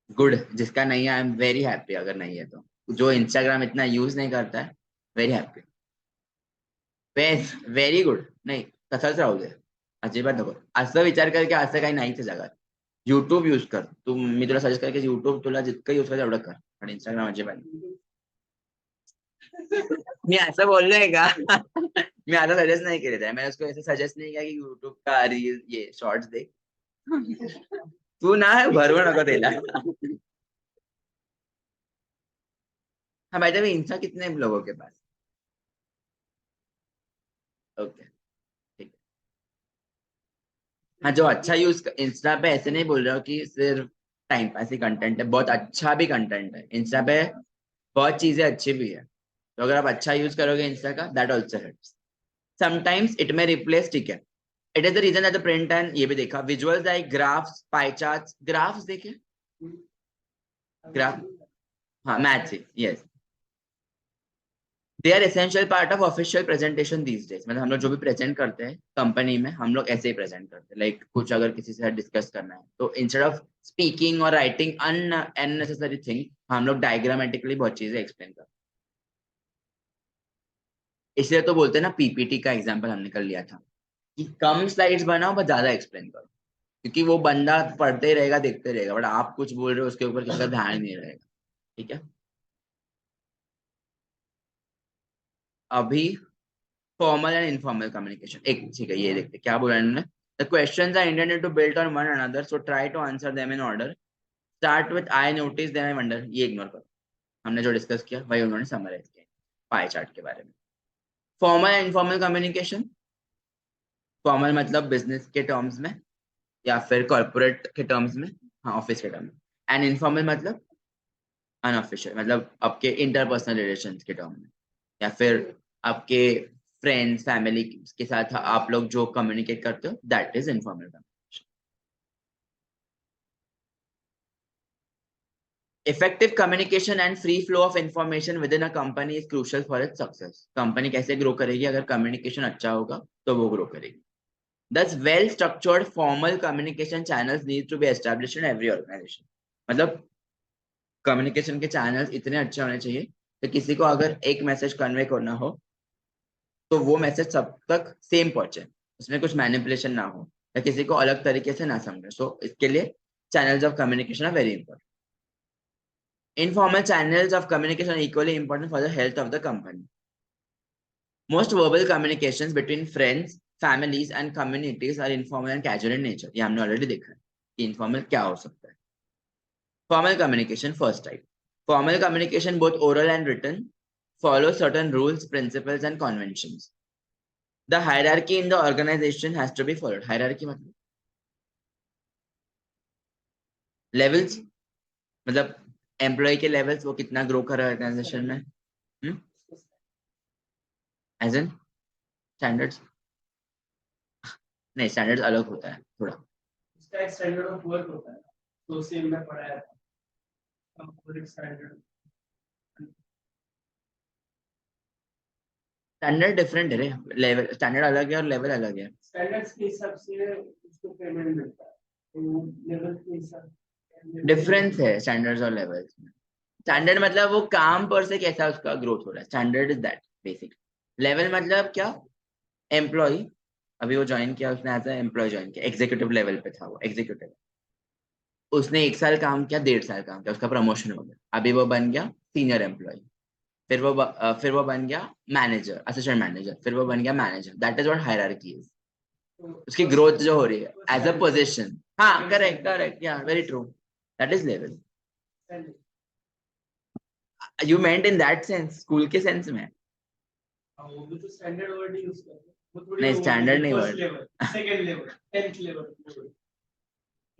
[SPEAKER 1] गुड, जिसका नहीं है आई एम वेरी हैप्पी, अगर नहीं है तो। जो इंस्टाग्राम इतना यूज नहीं करता है, वेरी हैप्पी, व्हेरी गुड, नाही तसंच राहू दे, अजिबात नको असं विचार कर की असं काही नाहीच आहे जगात। युट्यूब यूज कर तू, मी तुला सजेस्ट कर की युट्यूब तुला जितकं यूज कर तेवढं कर, पण इंस्टाग्राम अजिबात नाही। मी असं बोललोय का? मी आता सजेस्ट नहीं केले थे, मैंने उसको ऐसे सजेस्ट नहीं किया कि यूट्यूब का रील ये शॉर्ट्स देख। तू ना भरवू नको त्याला। हाँ बाय द वे इंस्टा कितने लोगों के पास? ओके ठीक है। हाँ जो अच्छा यूज इंस्टा पे, ऐसे नहीं बोल रहा हूँ कि सिर्फ टाइम पास ही कंटेंट है, बहुत अच्छा भी कंटेंट है इंस्टा पे, बहुत चीजें अच्छी भी है। तो अगर आप अच्छा यूज करोगे इंस्टा का, that also helps. Sometimes it में रिप्लेस, ठीक है। It is the reason that the print and ये भी देखा, visuals like graphs, pie charts, graphs देखे? ग्राफ, हाँ मैथ से, yes. They are essential part of official presentation these days. मतलब हम लोग जो भी प्रेजेंट करते हैं कंपनी में, हम लोग ऐसे ही प्रेजेंट करते हैं। लाइक कुछ अगर किसी से डिस्कस करना है तो इंस्टेड ऑफ स्पीकिंग और राइटिंग अननेसेसरी थिंग, हम लोग डायग्रामेटिकली बहुत चीजें एक्सप्लेन करते हैं। इसलिए तो बोलते हैं ना, पीपीटी का एग्जाम्पल हमने कर लिया था कि कम स्लाइड्स बनाओ बस ज्यादा एक्सप्लेन करो, क्योंकि वो बंदा पढ़ते ही रहेगा, देखते रहेगा, बट आप कुछ बोल रहे हो उसके ऊपर किसका ध्यान नहीं रहेगा। ठीक है। अभी फॉर्मल एंड इनफॉर्मल कम्युनिकेशन, एक ठीक है, ये देखते क्या बोला इन्होंने। The questions are intended to build on one another, so try to answer them in order. Start with I notice then I wonder, ये इग्नोर करो, हमने जो डिस्कस किया वही उन्होंने समराइज किया पाई चार्ट के बारे में। Formal and informal communication, formal मतलब बिजनेस के टर्म्स में या फिर कॉर्पोरेट के टर्म्स में, हाँ ऑफिस के टर्म्स में। एंड इनफॉर्मल मतलब अनऑफिशियल, मतलब आपके इंटरपर्सनल रिलेशंस के टर्म में, या फिर आपके फ्रेंड्स फैमिली के साथ आप लोग जो कम्युनिकेट करते हो, that is informal communication. Effective communication and free flow of information with in a company is crucial for its success. Company कैसे ग्रो करेगी? अगर कम्युनिकेशन अच्छा होगा तो वो ग्रो करेगी। Thus, well-structured formal communication channels need to be established in every organization. मतलब कम्युनिकेशन के चैनल्स इतने अच्छे होने चाहिए कि किसी को अगर एक मैसेज कन्वे करना हो तो वो मैसेज सब तक सेम पहुंचे, उसमें कुछ मैनिपुलेशन ना हो या किसी को अलग तरीके से ना समझे। सो इसके लिए channels of communication are very important. Informal channels of communication are equally important for the health of the company. Most verbal communications between friends, families and communities are informal and casual in nature. ये हमने ऑलरेडी देखा है कि informal क्या हो सकता है। Formal communication, first type. Formal communication, both oral and written, follows certain rules, principles, and conventions. The hierarchy in the organization has to be followed. Hierarchy मतलब levels, मतलब एम्प्लॉय के लेवल्स, वो कितना ग्रो कर रहा है ऑर्गेनाइजेशन में, एज एन स्टैंडर्ड्स। नहीं, स्टैंडर्ड्स अलग होता है थोड़ा।
[SPEAKER 2] इसका एक स्टैंडर्ड ऑफ वर्क होता है, तो सेम में पढ़ाया था स्टैंडर्ड।
[SPEAKER 1] स्टैंडर्ड डिफरेंट है रे, लेवल स्टैंडर्ड अलग है और लेवल अलग है।
[SPEAKER 2] स्टैंडर्ड्स के हिसाब से उसको पेमेंट मिलता है, तो लेवल के हिसाब
[SPEAKER 1] डिफरेंस है स्टैंडर्ड्स और लेवल्स में। स्टैंडर्ड मतलब वो काम पर से कैसा उसका ग्रोथ हो रहा है, standard is that basic. Level मतलब क्या? एम्प्लॉय, अभी वो ज्वाइन किया, उसने एज एम्प्लॉय ज्वाइन किया, एग्जीक्यूटिव लेवल पे था वो एग्जीक्यूटिव, उसने 1 साल काम किया, 1.5 साल काम किया, उसका प्रमोशन हो गया, अभी वो बन गया सीनियर एम्प्लॉय। फिर वो बन गया मैनेजर, असिस्टेंट मैनेजर, फिर वो बन गया manager. That is what hierarchy is. उसकी ग्रोथ जो हो रही है एज अ पोजीशन। हाँ करेक्ट करेक्ट, या very true, that is level. You meant in that sense, school के सेंस में?
[SPEAKER 2] वो भी तो स्टैंडर्ड वर्ड यूज करते हैं, वो थोड़ी
[SPEAKER 1] नहीं स्टैंडर्ड नहीं
[SPEAKER 2] first
[SPEAKER 1] word,
[SPEAKER 2] level, second level, 10th level.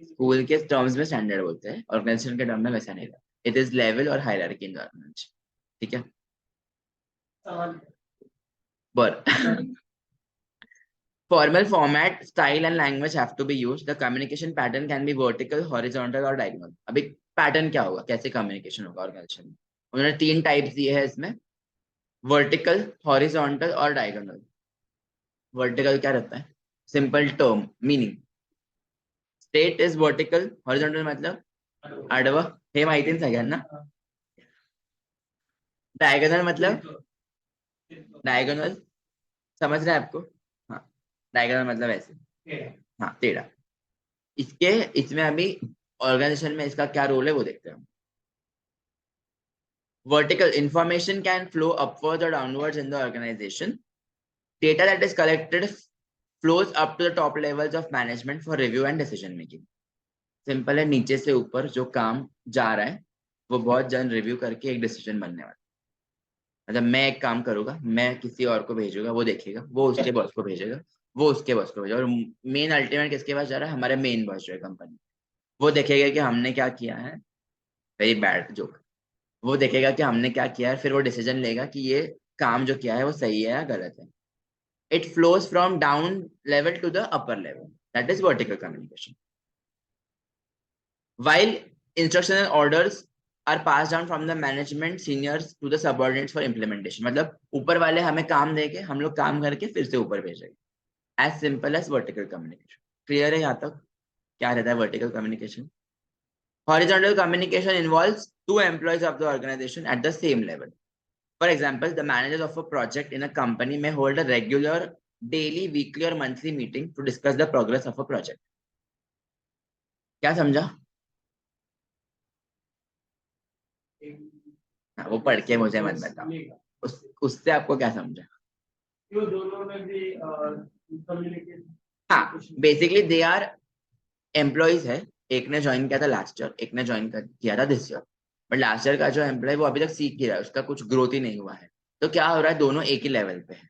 [SPEAKER 1] School के टर्म्स में स्टैंडर्ड बोलते हैं, ऑर्गेनाइजेशन के टर्म में वैसा नहीं था। इट इज लेवल और हायरार्की इन द ऑर्गेनाइजेशन। ठीक है। but formal format, style and language have to be used. The communication pattern can be vertical, horizontal or diagonal. अभी पैटर्न क्या होगा, कैसे कम्युनिकेशन होगा ऑर्गेनाइजेशन में? उन्होंने 3 टाइप्स दिए हैं इसमें, वर्टिकल, हॉरिजॉन्टल और डायगोनल। वर्टिकल क्या रहता है? Simple term meaning, state is vertical, horizontal मतलब आडवा, हे माहिती आहे सगळ्यांना। डायगोनल मतलब, डायगोनल समझ रहे हैं आपको? हाँ, डायगोनल मतलब ऐसे, हाँ टेढ़ा। इसके इसमें अभी ऑर्गेनाइजेशन में इसका क्या रोल है वो देखते हैं। Vertical, information can flow upwards और downwards in the organisation. Data that is collected flows up to the top levels of management for review and decision making. Simple है, नीचे से ऊपर जो काम जा रहा है वो बहुत जल्द रिव्यू करके एक डिसीजन बनने वाला है। मतलब मैं एक काम करूंगा, मैं किसी और को भेजूंगा, वो देखेगा, वो उसके बॉस को भेजेगा, वो उसके बॉस को भेजेगा, और मेन अल्टीमेट किसके पास जा रहा है? हमारे मेन बॉस जो है कंपनी, वो देखेगा कि हमने क्या किया है। Very bad joke. वो देखेगा कि हमने क्या किया है, फिर वो डिसीजन लेगा कि ये काम जो किया है वो सही है या गलत है। It flows from down level to the upper level, that is vertical communication. While instructions and orders are passed down from the management seniors to the subordinates for implementation. मतलब ऊपर वाले हमें काम देके हम लोग काम करके फिर से ऊपर भेजेंगे. As simple as vertical communication. Clear है यहाँ तक? क्या रहता है vertical communication? Horizontal communication involves two employees of the organization at the same level. For example, the managers of a project in a company may hold a regular daily, weekly or monthly meeting to discuss the progress of a project. क्या समझा? हाँ, वो पढ़ के मुझे मत बताओ. उससे आपको क्या समझा?
[SPEAKER 2] जो दोनों में भी कम्युनिकेशन.
[SPEAKER 1] हाँ, बेसिकली दे आर एम्प्लॉयज है. एक ने ज्वाइन किया था लास्ट ईयर, एक ने ज्वाइन किया था this year. But last year का जो एम्प्लॉय वो अभी तक सीख ही रहा है, उसका कुछ ग्रोथ ही नहीं हुआ है. तो क्या हो रहा है, दोनों एक ही लेवल पे है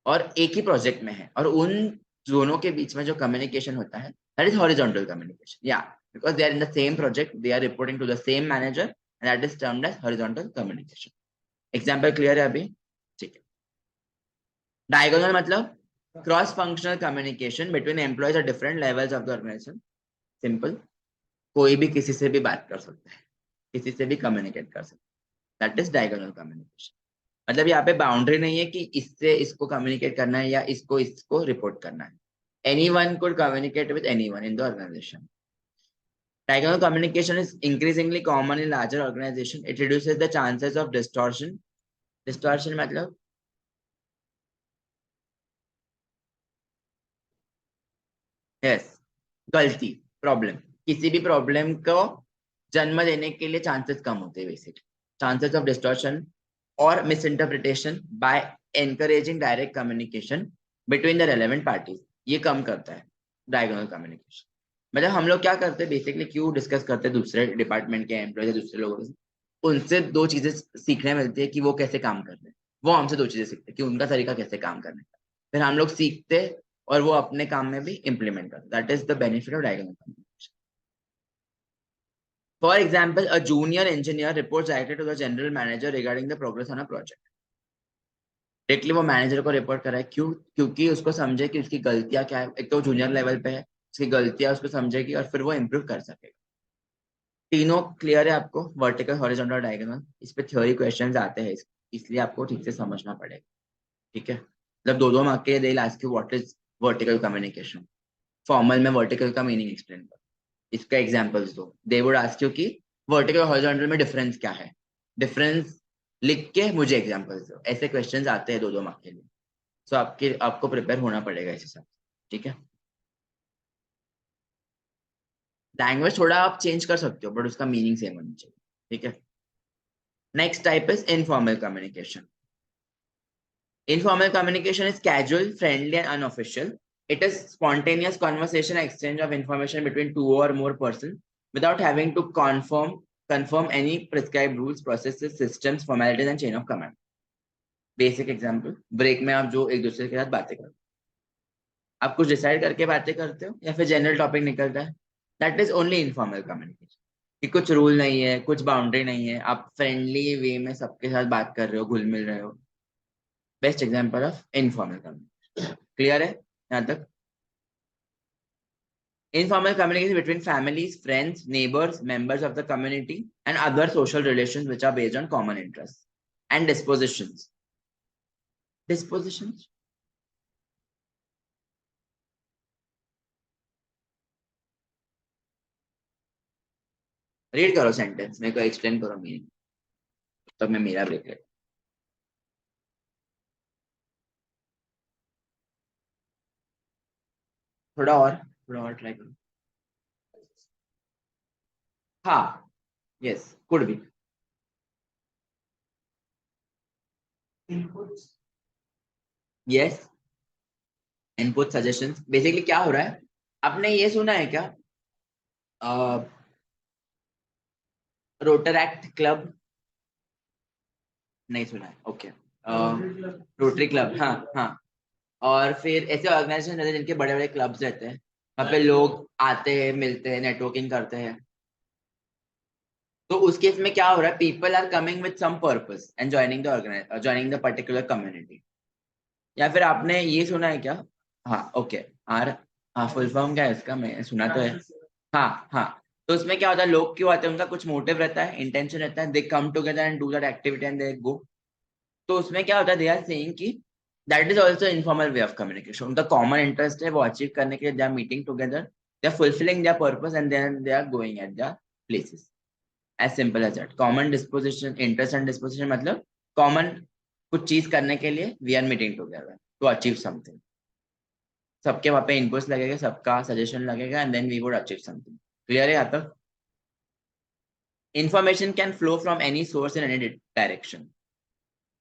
[SPEAKER 1] और एक ही प्रोजेक्ट में है, और उन दोनों के बीच में जो कम्युनिकेशन होता है दैट इज हॉरिजॉन्टल कम्युनिकेशन. या because they are in the same project, they are reporting to the same manager, and that is termed as horizontal communication. Example clear है अभी? ठीक है. डायगोनल मतलब cross functional communication between employees at different levels of the organization. Simple. कोई भी किसी से भी बात कर सकता है, किसी से भी कम्युनिकेट कर सकता है, दैट इज डायगोनल कम्युनिकेशन. मतलब यहाँ पे बाउंड्री नहीं है कि इससे इसको कम्युनिकेट करना है या इसको इसको रिपोर्ट करना है. Anyone could communicate with anyone in the organization. Diagonal communication is increasingly common in larger organization. It reduces the chances of distortion. Distortion मतलब यस, गलती, प्रॉब्लम. किसी भी प्रॉब्लम को जन्म देने के लिए चांसेस कम होते हैं बेसिकली. चांसेस ऑफ डिस्टॉर्शन और miss interpretation bye encouraging direct communication between the relevant parties, ये कम करता है डायगोनल कम्युनिकेशन. मतलब हम लोग क्या करते हैं बेसिकली, क्यों डिस्कस करते हैं दूसरे डिपार्टमेंट के एम्प्लॉय या दूसरे लोगों से? उनसे दो चीजें सीखने मिलती है कि वो कैसे काम कर रहे हैं, वो हमसे दो चीजें सीखते हैं कि उनका तरीका कैसे काम करने का. फिर हम लोग सीखते और वो अपने काम में भी इम्प्लीमेंट करते. That is the benefit of diagonal communication. For example, a junior engineer reports directly to the general manager regarding the progress on a project. Directly वो मैनेजर को रिपोर्ट कर रहा है. क्यों? क्योंकि उसको समझे कि उसकी गलतियां क्या है. एक तो जूनियर लेवल पे है, उसकी गलतियां उसको समझेगी और फिर वो इम्प्रूव कर सकेगा. तीनों क्लियर है आपको? Vertical, horizontal, diagonal. इस पे थ्योरी क्वेश्चंस आते हैं, इसलिए आपको ठीक से समझना पड़ेगा. ठीक है. मतलब दो मार्क के लिए they ask you what is vertical communication. Formal में वर्टिकल का मीनिंग एक्सप्लेन कर, इसका एग्जांपल्स दो. दे वुड आस्क यू कि वर्टिकल और हॉरिजॉन्टल में डिफरेंस क्या है. डिफरेंस लिख के मुझे एग्जांपल्स दो. ऐसे क्वेश्चंस आते हैं दो मार्क के लिए. सो आपको प्रिपेयर होना पड़ेगा इस हिसाब से. ठीक है. लैंग्वेज थोड़ा आप चेंज कर सकते हो बट उसका मीनिंग सेम होना चाहिए. ठीक है. Next type is informal communication. Informal communication is casual, friendly, and unofficial. It is spontaneous conversation, exchange of information between two or more persons without having to confirm any prescribed rules, processes, systems, formalities, and chain of command. Basic example: break में आप जो एक दूसरे के साथ बातें करते हो, आप कुछ डिसाइड करके बातें करते हो या फिर जनरल टॉपिक निकलता है. That is only informal communication. कि कुछ रूल नहीं है, कुछ बाउंड्री नहीं है, आप फ्रेंडली वे में सबके साथ बात कर रहे हो, घुल मिल रहे हो. Best example of informal communication. Clear है यहाँ तक? Informal communication between families, friends, neighbors, members of the community, and other social relations which are based on common interests and dispositions. Dispositions? Read करो सेंटेंस, मेरे को एक्सप्लेन करो मीनिंग, तब मैं मेरा ब्रेक ले. थोड़ा और ट्राई करो. हाँ, yes, could be.
[SPEAKER 2] Inputs.
[SPEAKER 1] Yes, input suggestions. Basically क्या हो रहा है, आपने ये सुना है क्या, रोटरैक्ट क्लब? नहीं सुना है, okay.
[SPEAKER 2] Rotary club,
[SPEAKER 1] rotary club, हाँ हाँ। और फिर ऐसे ऑर्गेनाइजेशन रहते हैं जिनके बड़े बड़े क्लब्स रहते हैं, वहाँ पे लोग आते हैं, मिलते हैं, नेटवर्किंग करते हैं। तो उस केस में क्या हो रहा है, people are coming with some purpose and joining the particular community. या फिर आपने ये सुना है क्या? हाँ ओके। आर, हाँ फुल फॉर्म क्या है इसका, मैं सुना तो है। हाँ हाँ। तो उसमें क्या होता है, लोग क्यों आते हैं, उनका कुछ मोटिव रहता है, इंटेंशन रहता है, they come together and do that activity and they go. तो उसमें क्या होता है, दे आर सेइंग कि that is also informal way of communication. उनका कॉमन इंटरेस्ट है, वो अचीव करने के लिए they are meeting together, they are fulfilling their purpose and then they are going at the places. As simple as that. Common disposition, interest and disposition मतलब कॉमन कुछ चीज करने के लिए we are meeting together to achieve something. सबके वहाँ पे इनपुट्स लगेगा, सबका सजेशन लगेगा and then we would achieve something. Clear है यहाँ तक? Information can flow from any source in any direction.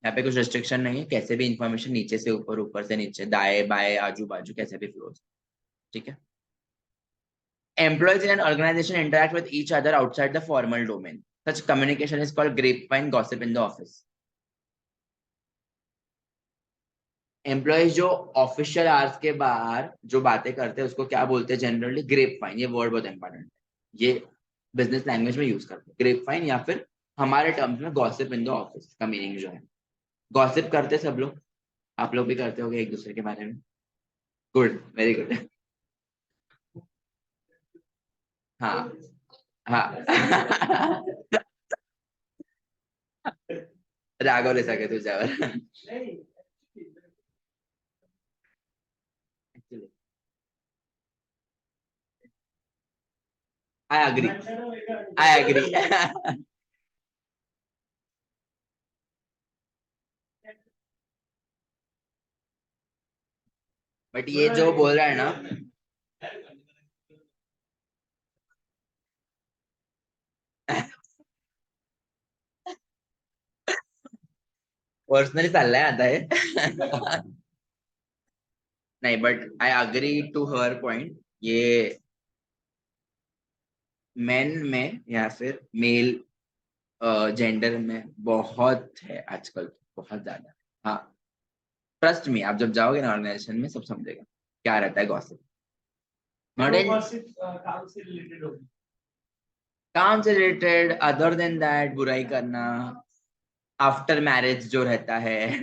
[SPEAKER 1] यहाँ पे कुछ रिस्ट्रिक्शन नहीं है, कैसे भी इंफॉर्मेशन नीचे से ऊपर, ऊपर से नीचे, दाएं बाएं आजू बाजू कैसे भी फ्लो। ठीक है। Employees in an organization interact with each other outside the formal domain. Such communication is called grapevine gossip in the office. Employees जो ऑफिशियल आवर्स के बाहर जो बातें करते हैं उसको क्या बोलते हैं जनरली? Grapevine. ये वर्ड बहुत इंपॉर्टेंट है, ये बिजनेस लैंग्वेज में यूज करते हैं ग्रेप फाइन, या फिर हमारे टर्म्स में गॉसिप इन द ऑफिस का मीनिंग जो है। गॉसिप करते सब लोग, आप लोग भी करते होगे एक दूसरे के बारे में। Good, very good. हाँ हाँ। राघव सके तुझ्यावर। I agree, I agree. But ये जो बोल रहा है ना, पर्सनली चाललाय आता है। नहीं but I agree to her point. ये मेन में या फिर मेल जेंडर में बहुत है आजकल, बहुत ज्यादा। हाँ, ट्रस्ट मी, आप जब जाओगे ना ऑर्गेनाइजेशन में सब समझेगा क्या रहता है गॉसिप। नॉट इन
[SPEAKER 2] काम से रिलेटेड होगी।
[SPEAKER 1] काम से रिलेटेड, अदर देन दैट बुराई करना, आफ्टर मैरिज जो रहता है,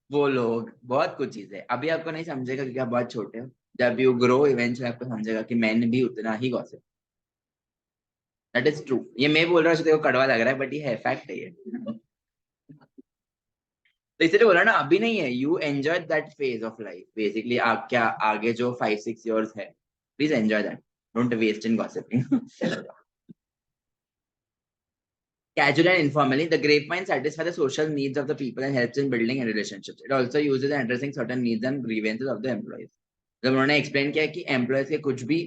[SPEAKER 1] वो लोग बहुत कुछ चीजें अभी आपको नहीं समझेगा क्योंकि आप बहुत छोटे हो। जब यू ग्रो इवेंचुअली आपको समझेगा कि मैंने भी उतना ही गॉसिप। That is true. ये मैं बोल रहा हूँ, देखो कड़वा लग रहा है बट ये है, फैक्ट है ये। तो इसलिए बोला ना, अभी नहीं है, you enjoy that phase of life basically. आप क्या आगे जो 5-6 years है, please enjoy that, don't waste in gossiping. Casual and informally, the grapevine satisfies the social needs of the people and helps in building and relationships. It also uses and addressing certain needs and grievances of the employees. जब उन्होंने एक्सप्लेन किया कि एम्प्लॉयज के कुछ भी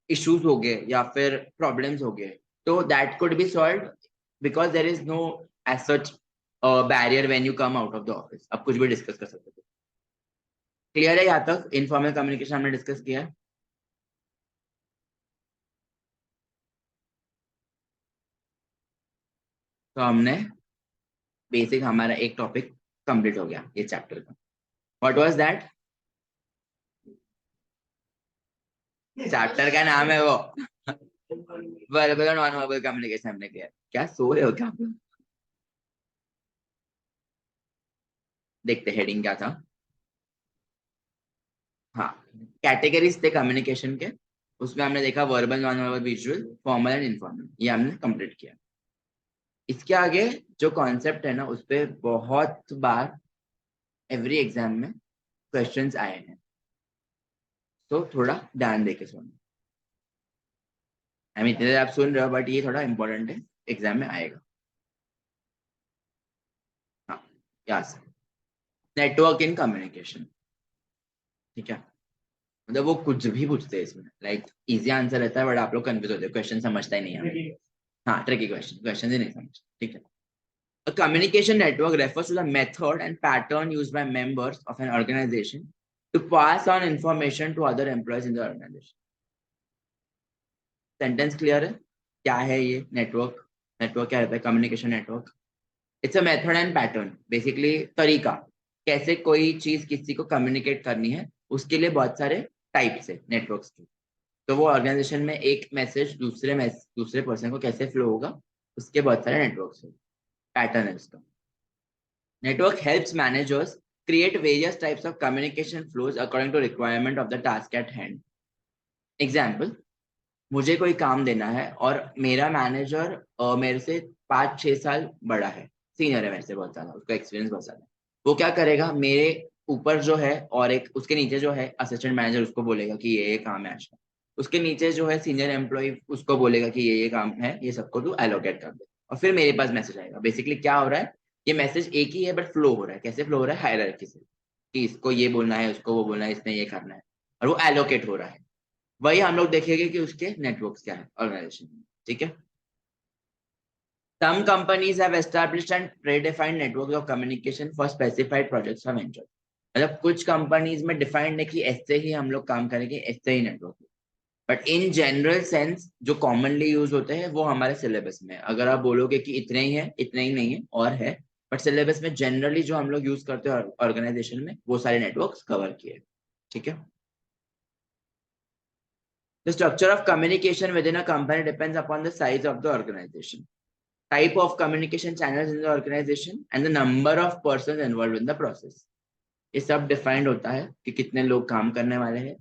[SPEAKER 1] इश्यूज हो गए या फिर प्रॉब्लम्स हो गए, तो that could be solved because there is no as such barrier when you come out of the office. अब कुछ भी डिस्कस कर सकते थे। क्लियर है यहाँ तक? इनफॉर्मल कम्युनिकेशन हमने डिस्कस किया है। तो हमने बेसिक हमारा एक टॉपिक कंप्लीट हो गया ये चैप्टर का। What was that? चैप्टर का नाम है वो वर्बल और नॉन वर्बल कम्युनिकेशन हमने किया। क्या सो रहे हो क्या आप लोग? देखते हेडिंग क्या था। हाँ, कैटेगरीज थे कम्युनिकेशन के, उसमें हमने देखा verbal, non verbal, visual, formal and informal, ये हमने कंप्लीट किया। इसके आगे जो कॉन्सेप्ट है ना, उस पर बहुत बार एवरी एग्जाम में क्वेश्चंस आए हैं, तो थोड़ा ध्यान देके सुनो। आई मीन इतने देर आप सुन रहे हो बट ये थोड़ा इंपॉर्टेंट है, एग्जाम में आएगा। हाँ, यस, नेटवर्क इन कम्युनिकेशन। ठीक है, मतलब वो कुछ भी पूछते हैं इसमें, लाइक इजी आंसर रहता है बट आप लोग कंफ्यूज होते हो, क्वेश्चन समझता ही नहीं है। हाँ, ट्रिकी क्वेश्चन, क्वेश्चन ही नहीं समझ। ठीक है। A communication network refers to the method and pattern used by members of an organization to pass on information to other employees in the organization. Sentence clear है? क्या है ये नेटवर्क? नेटवर्क क्या रहता है? Communication network it's a method and pattern, basically तरीका कैसे कोई चीज किसी को कम्युनिकेट करनी है, उसके लिए बहुत सारे टाइप्स है नेटवर्क्स के। तो वो ऑर्गेनाइजेशन में एक मैसेज दूसरे पर्सन को कैसे फ्लो होगा, उसके बहुत सारे नेटवर्क्स है, पैटर्न है उसका। Network helps managers create various types of communication flows according to requirement of the task at hand. Example, मुझे कोई काम देना है और मेरा मैनेजर मेरे से 5-6 साल बड़ा है, सीनियर है मेरे से बहुत ज्यादा, उसका एक्सपीरियंस बहुत ज्यादा है। वो क्या करेगा, मेरे ऊपर जो है और एक उसके नीचे जो है असिस्टेंट मैनेजर, उसको बोलेगा कि ये काम है आज का। उसके नीचे जो है सीनियर एम्प्लॉय, उसको बोलेगा कि ये काम है, ये सबको तू एलोकेट कर दे। और फिर मेरे पास मैसेज आएगा। बेसिकली क्या हो रहा है, ये मैसेज एक ही है बट फ्लो हो रहा है। कैसे फ्लो हो रहा है, हायरार्की से, कि इसको ये बोलना है, उसको वो बोलना है, इसने ये करना है, और वो एलोकेट हो रहा है। वही हम लोग देखेंगे कि उसके नेटवर्क्स क्या है ऑर्गेनाइजेशन में। ठीक है। Some companies have established and predefined networks of communication for specified projects or ventures. मतलब कुछ कंपनीज में डिफाइंड है कि ऐसे ही हम लोग काम करेंगे, ऐसे ही network. But in general sense जो कॉमनली यूज होते हैं वो हमारे सिलेबस में, अगर आप बोलोगे कि इतने ही है, इतने ही नहीं है और है, बट सिलेबस में जनरली जो हम लोग यूज करते हैं ऑर्गेनाइजेशन में, वो सारे नेटवर्क्स कवर किए। ठीक है। The structure of communication within a company depends upon the size of the organization, type of communication channels in the organization, and the number of persons involved in the process. ये सब डिफाइंड होता है कि कितने लोग काम करने वाले हैं,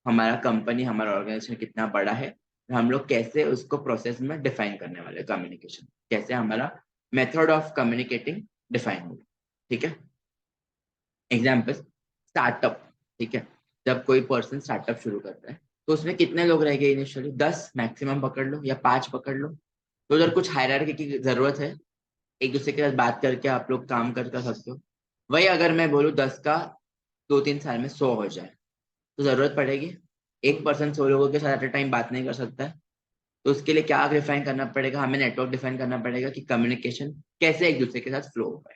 [SPEAKER 1] हमारा कंपनी, हमारा ऑर्गेनाइजेशन कितना बड़ा है, हम लोग कैसे उसको प्रोसेस में डिफाइन करने वाले, कम्युनिकेशन कैसे, हमारा मेथड ऑफ कम्युनिकेटिंग डिफाइन होगा। ठीक है। Example, startup. ठीक है। जब कोई पर्सन स्टार्टअप शुरू करता है तो उसमें कितने लोग रहेंगे इनिशियली, 10 मैक्सिमम पकड़ लो या 5 पकड़ लो। तो उधर कुछ हायरार्की की जरूरत है, एक दूसरे के साथ बात करके आप लोग काम कर सकते हो। वही अगर मैं बोलूँ 10 का 2-3 साल में 100 हो जाए, तो जरूरत पड़ेगी। एक पर्सन 100 लोगों के साथ एट अ टाइम बात नहीं कर सकता है। तो उसके लिए क्या डिफाइन करना पड़ेगा, हमें नेटवर्क डिफाइन करना पड़ेगा कि कम्युनिकेशन कैसे एक दूसरे के साथ फ्लो हो पाए।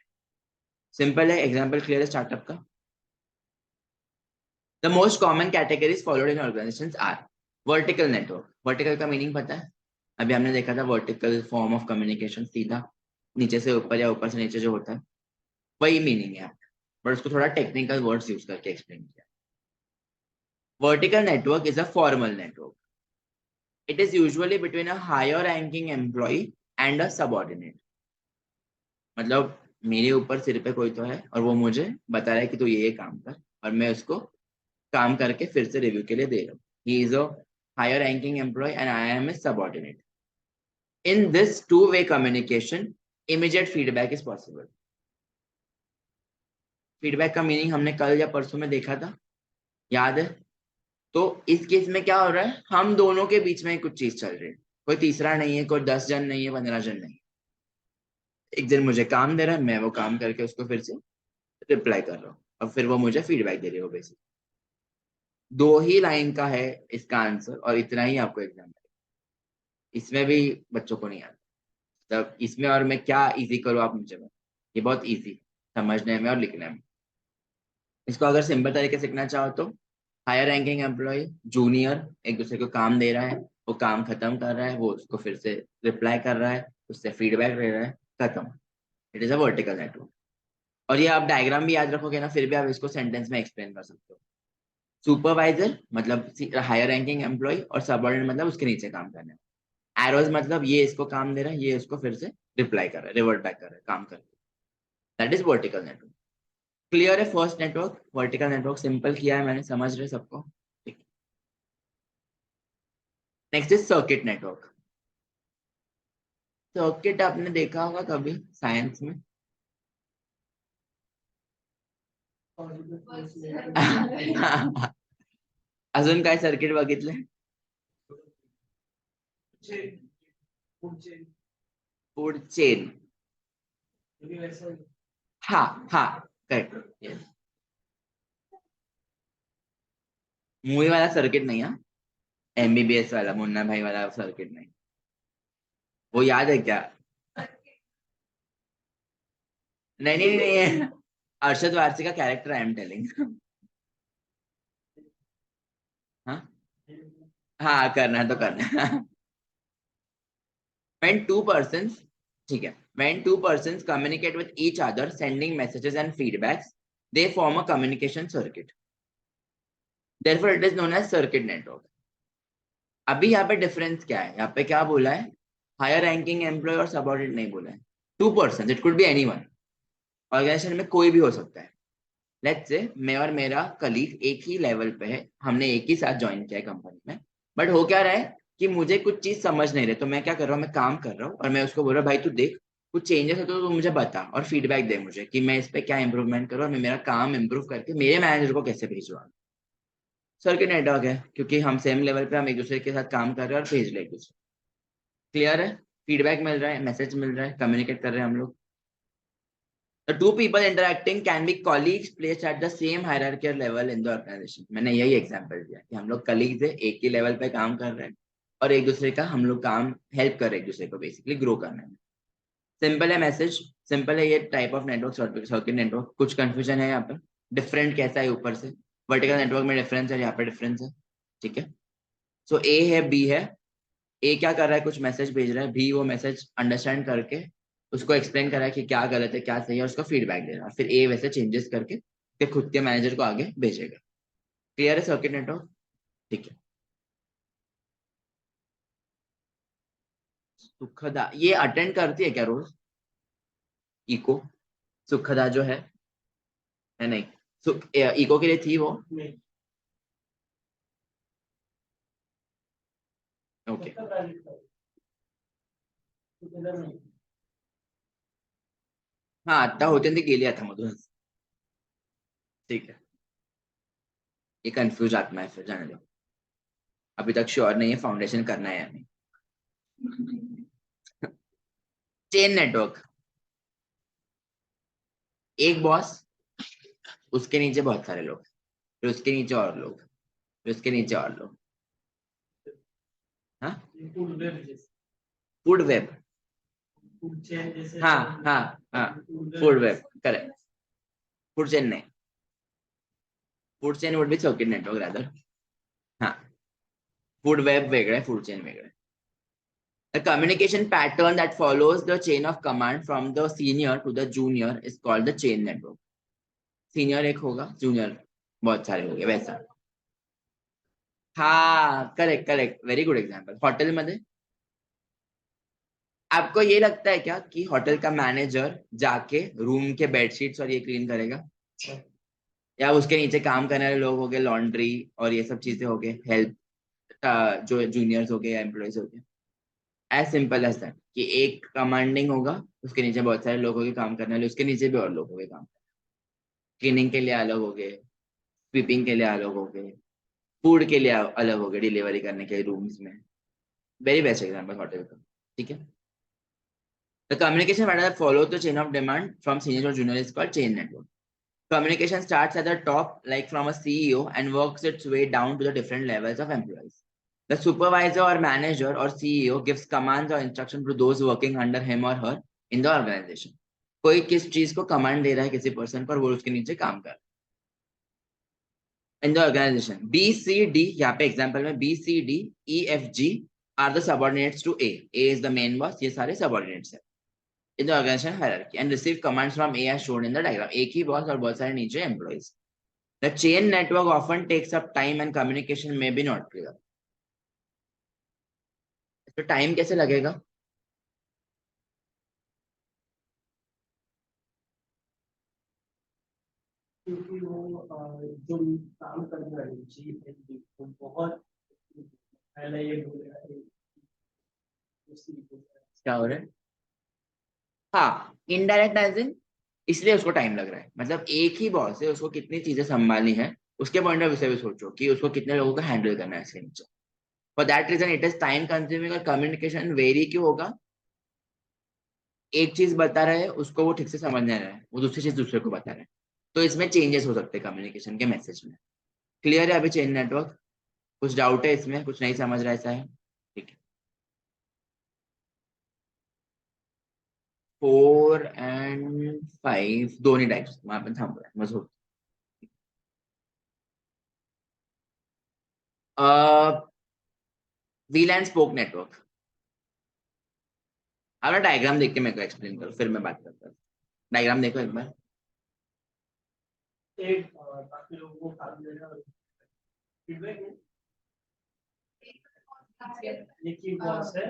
[SPEAKER 1] सिंपल है, एग्जाम्पल क्लियर है स्टार्टअप का। The most common categories followed in organizations are vertical network. Vertical का मीनिंग पता है, अभी हमने देखा था वर्टिकल फॉर्म ऑफ कम्युनिकेशन, सीधा नीचे से ऊपर या ऊपर से नीचे जो होता है, वही मीनिंग है, बट उसको थोड़ा टेक्निकल वर्ड्स यूज करके एक्सप्लेन किया। Vertical network is a formal network. It is usually between a higher ranking employee and a subordinate. मतलब मेरे ऊपर सिर पे कोई तो है और वो मुझे बता रहा है कि तू ये काम कर, और मैं उसको काम करके फिर से रिव्यू के लिए दे रहा हूँ। He is a higher ranking employee and I am a subordinate. In this two-way communication, immediate feedback is possible. Feedback का मीनिंग हमने कल या परसों में देखा था, याद है? तो इस केस में क्या हो रहा है, हम दोनों के बीच में कुछ चीज चल रही है, कोई तीसरा नहीं है, कोई 10 जन नहीं है, 15 जन नहीं। एक जन मुझे काम दे रहा है, मैं वो काम करके उसको फिर से रिप्लाई कर रहा हूँ, और फिर वो मुझे फीडबैक दे रही है। बेसिक 2 ही लाइन का है इसका आंसर, और इतना ही आपको एग्जाम है। इसमें भी बच्चों को नहीं आता, तब इसमें और मैं क्या इजी करूँ आप मुझे बताओ। ये बहुत इजी समझने में और लिखने में। इसको अगर सिंपल तरीके से सीखना चाहो तो, हायर रैंकिंग एम्प्लॉय जूनियर एक दूसरे को काम दे रहा है, वो काम खत्म कर रहा है, वो उसको फिर से रिप्लाई कर रहा है, उससे फीडबैक ले रहा है, खत्म। It is a vertical network. और ये आप डायग्राम भी याद रखोगे ना, फिर भी आप इसको सेंटेंस में एक्सप्लेन कर सकते हो। सुपरवाइजर मतलब हायर रैंकिंग एम्प्लॉय, और सबऑर्डिनेट मतलब उसके नीचे काम करने। एरोज मतलब ये इसको काम दे रहा है, ये उसको फिर से रिप्लाई कर रहा है, रिवर्ट बैक कर रहा है काम करके। That is vertical network. Clear है first network, vertical network simple किया है मैंने, समझ रहे सबको? ठीक। Next is circuit network. Circuit आपने देखा होगा कभी साइंस में। अजून काय सर्किट बघितले? Food chain. हाँ हाँ, करेक्ट। मूवी वाला सर्किट नहीं, हाँ, एमबीबीएस वाला मुन्ना भाई वाला सर्किट नहीं। वो याद है क्या? नहीं नहीं नहीं, नहीं। अरशद वारसी का कैरेक्टर आई एम टेलिंग। हाँ हाँ, करना है तो करना है। When two persons ठीक है, when two persons communicate with each other sending messages and feedbacks, they form a communication circuit. Therefore it is known as circuit network. अभी यहाँ पे डिफरेंस क्या है, यहाँ पे क्या बोला है, हायर रैंकिंग एम्प्लॉय और सबऑर्डिनेट नहीं बोला है, two person, it could be anyone, organization में कोई भी हो सकता है। लेट्स से मैं और मेरा कलीग एक ही लेवल पे है, हमने एक ही साथ ज्वाइन किया है कंपनी में, बट हो क्या रहा है कि मुझे कुछ चीज समझ नहीं रहे, तो मैं क्या कर रहा हूँ, मैं काम कर रहा हूँ और मैं उसको बोल रहा हूँ भाई तू देख कुछ चेंजेस हो तो मुझे बता और फीडबैक दे मुझे कि मैं इस पे क्या इंप्रूवमेंट करूँ और मैं मेरा काम इंप्रूव करके मेरे मैनेजर को कैसे भेजूँ। सर्किट नेटवर्क है क्योंकि हम सेम लेवल पे हम एक दूसरे के साथ काम कर रहे हैं और भेज रहे एक दूसरे। क्लियर है, फीडबैक मिल रहा है, मैसेज मिल रहा है, कम्युनिकेट कर रहे हैं हम लोग। The two people interacting can be colleagues placed at the same hierarchical level in the organization. मैंने यही एग्जांपल दिया कि हम लोग कलीग्स है, एक ही लेवल पे काम कर रहे हैं और एक दूसरे का हम लोग काम हेल्प कर रहे हैं एक दूसरे को बेसिकली ग्रो करने में। सिंपल है मैसेज, सिंपल है ये type of network, circuit network. कुछ कंफ्यूजन है यहाँ पे, डिफरेंट कैसा है ऊपर से, वर्टिकल नेटवर्क में डिफरेंस है, यहाँ पे डिफरेंस है, ठीक है। सो ए है, बी है, ए क्या कर रहा है, कुछ मैसेज भेज रहा है, बी वो मैसेज अंडरस्टैंड करके उसको एक्सप्लेन कर रहा है कि क्या गलत है क्या सही है, उसका फीडबैक दे रहा है, फिर ए वैसे चेंजेस करके फिर खुद के मैनेजर को आगे भेजेगा। क्लियर है सर्किट नेटवर्क, ठीक है। सुखदा ये अटेंड करती है क्या रोज इको, सुखदा जो है नहीं, इको के लिए थी वो,
[SPEAKER 2] नहीं
[SPEAKER 1] ओके।
[SPEAKER 2] उसका प्राइवेट था, तो इधर नहीं।
[SPEAKER 1] हाँ आता होते थे गेली आता मधून, ठीक है। ये कंफ्यूज आत्मा है, फिर जाने दो, अभी तक श्योर नहीं है फाउंडेशन करना है या नहीं। चेन नेटवर्क, एक बॉस, उसके नीचे बहुत सारे लोग, फिर उसके नीचे और लोग, फिर उसके नीचे और लोग। हाँ
[SPEAKER 2] फूड वेब जैसे,
[SPEAKER 1] फूड वेब,
[SPEAKER 2] फूड चेन जैसे,
[SPEAKER 1] हाँ हाँ हाँ,
[SPEAKER 2] फूड
[SPEAKER 1] फूड
[SPEAKER 2] वेब
[SPEAKER 1] वेब
[SPEAKER 2] जैसे।
[SPEAKER 1] करेक्ट। फूड चेन नहीं, food chain would be circuit network rather. हाँ फूड वेब वेगळं आहे, फूड चेन वेगळं आहे. The communication pattern that follows the chain of command from the senior to the junior is called the chain network. Senior एक होगा, जूनियर बहुत सारे होंगे वैसा। हाँ correct correct, very good example. Hotel मध्ये आपको ये लगता है क्या कि होटल का मैनेजर जाके रूम के बेडशीट्स और ये क्लीन करेगा, या उसके नीचे काम करने वाले लोग हो गए, लॉन्ड्री और ये सब चीजें हो गए, हेल्प जो जूनियर्स हो गए या एम्प्लॉयज हो गए, एज सिंपल एज दैट कि एक कमांडिंग होगा, उसके नीचे बहुत सारे लोग हो गए काम करने वाले, उसके नीचे भी और लोग हो गए काम, क्लीनिंग के लिए अलग हो गए, स्वीपिंग के लिए अलग हो गए, फूड के लिए अलग हो गए, डिलीवरी करने के रूम्स में। वेरी बेस्ट एग्जाम्पल होटल का, ठीक है। The communication pattern that follows the chain of demand from senior to junior is called chain network. Communication starts at the top, like from a CEO, and works its way down to the different levels of employees. The supervisor or manager or CEO gives commands or instructions to those working under him or her in the organization. कोई किस चीज को कमांड दे रहा है किसी पर्सन पर, वो उसके नीचे काम कर in the organization. B C D, यहाँ पे एग्जांपल में B C D E F G are the subordinates to A, A is the main boss, ये सारे सबऑर्डिनेट्स है in the organization hierarchy and receive commands from A as shown in the diagram. एक ही बॉस और बहुत सारे नीचे employees. The chain network often takes up time and communication may be not clear. तो टाइम कैसे लगेगा?
[SPEAKER 2] क्योंकि वो जो काम करने वाली चीज है वो बहुत पहले ये बोलेगा
[SPEAKER 1] क्या हो रहा है? हाँ इनडायरेक्ट एज इन, इसलिए उसको टाइम लग रहा है, मतलब एक ही बॉस है, उसको कितनी चीजें संभालनी है, उसके पॉइंट ऑफ व्यू से भी सोचो कि उसको कितने लोगों को हैंडल करना है इसके नीचे। For that reason it is time consuming और कम्युनिकेशन वेरी क्यों होगा? एक चीज बता रहे हैं उसको वो ठीक से समझ नहीं रहा है, वो दूसरी चीज दूसरे को बता रहा है, तो इसमें चेंजेस हो सकते हैं कम्युनिकेशन के मैसेज में। क्लियर है अभी चेन नेटवर्क? कुछ डाउट है इसमें, कुछ नहीं समझ रहा ऐसा है? ठीक है। 4 and 5 दोन्ही टाइप्स वहां पे थांबलो आहे मजबूत। व्हील एंड स्पोक नेटवर्क, आप डायग्राम देख के मेरे को एक्सप्लेन करो, फिर मैं बात करता हूँ। डायग्राम देखो एक बार।
[SPEAKER 2] एक बाकी लोगों को काम देना फीडबैक है, ये की बॉस है,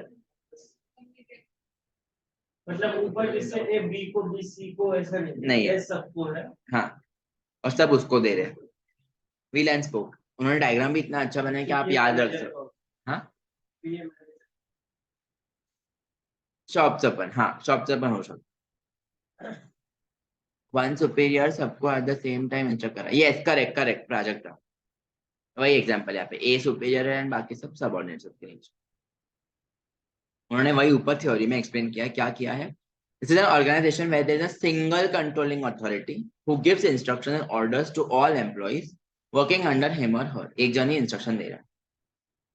[SPEAKER 2] मतलब ऊपर इससे ए बी को बी सी को ऐसा नहीं है, सबको है। हाँ,
[SPEAKER 1] और सब उसको दे रहे हैं। व्हील एंड स्पोक, उन्होंने डायग्राम भी इतना अच्छा बनाया कि आप याद रख सको। हाँ, शॉप्स अपन, हाँ शॉप्स अपन हो सकता। वन सुपीरियर सबको at the same time instruct करा, यस करेक्ट करेक्ट प्राजक्ता, वही एग्जांपल यहाँ पे ए सुपीरियर है एंड बाकी सब सबऑर्डिनेट्स उसके नीचे। उन्होंने वही ऊपर थ्योरी में एक्सप्लेन किया, क्या किया है। This is an organization where there is a single controlling authority who gives instructions and orders to all employees working under him और हर। एक जन ही इंस्ट्रक्शन दे रहा है।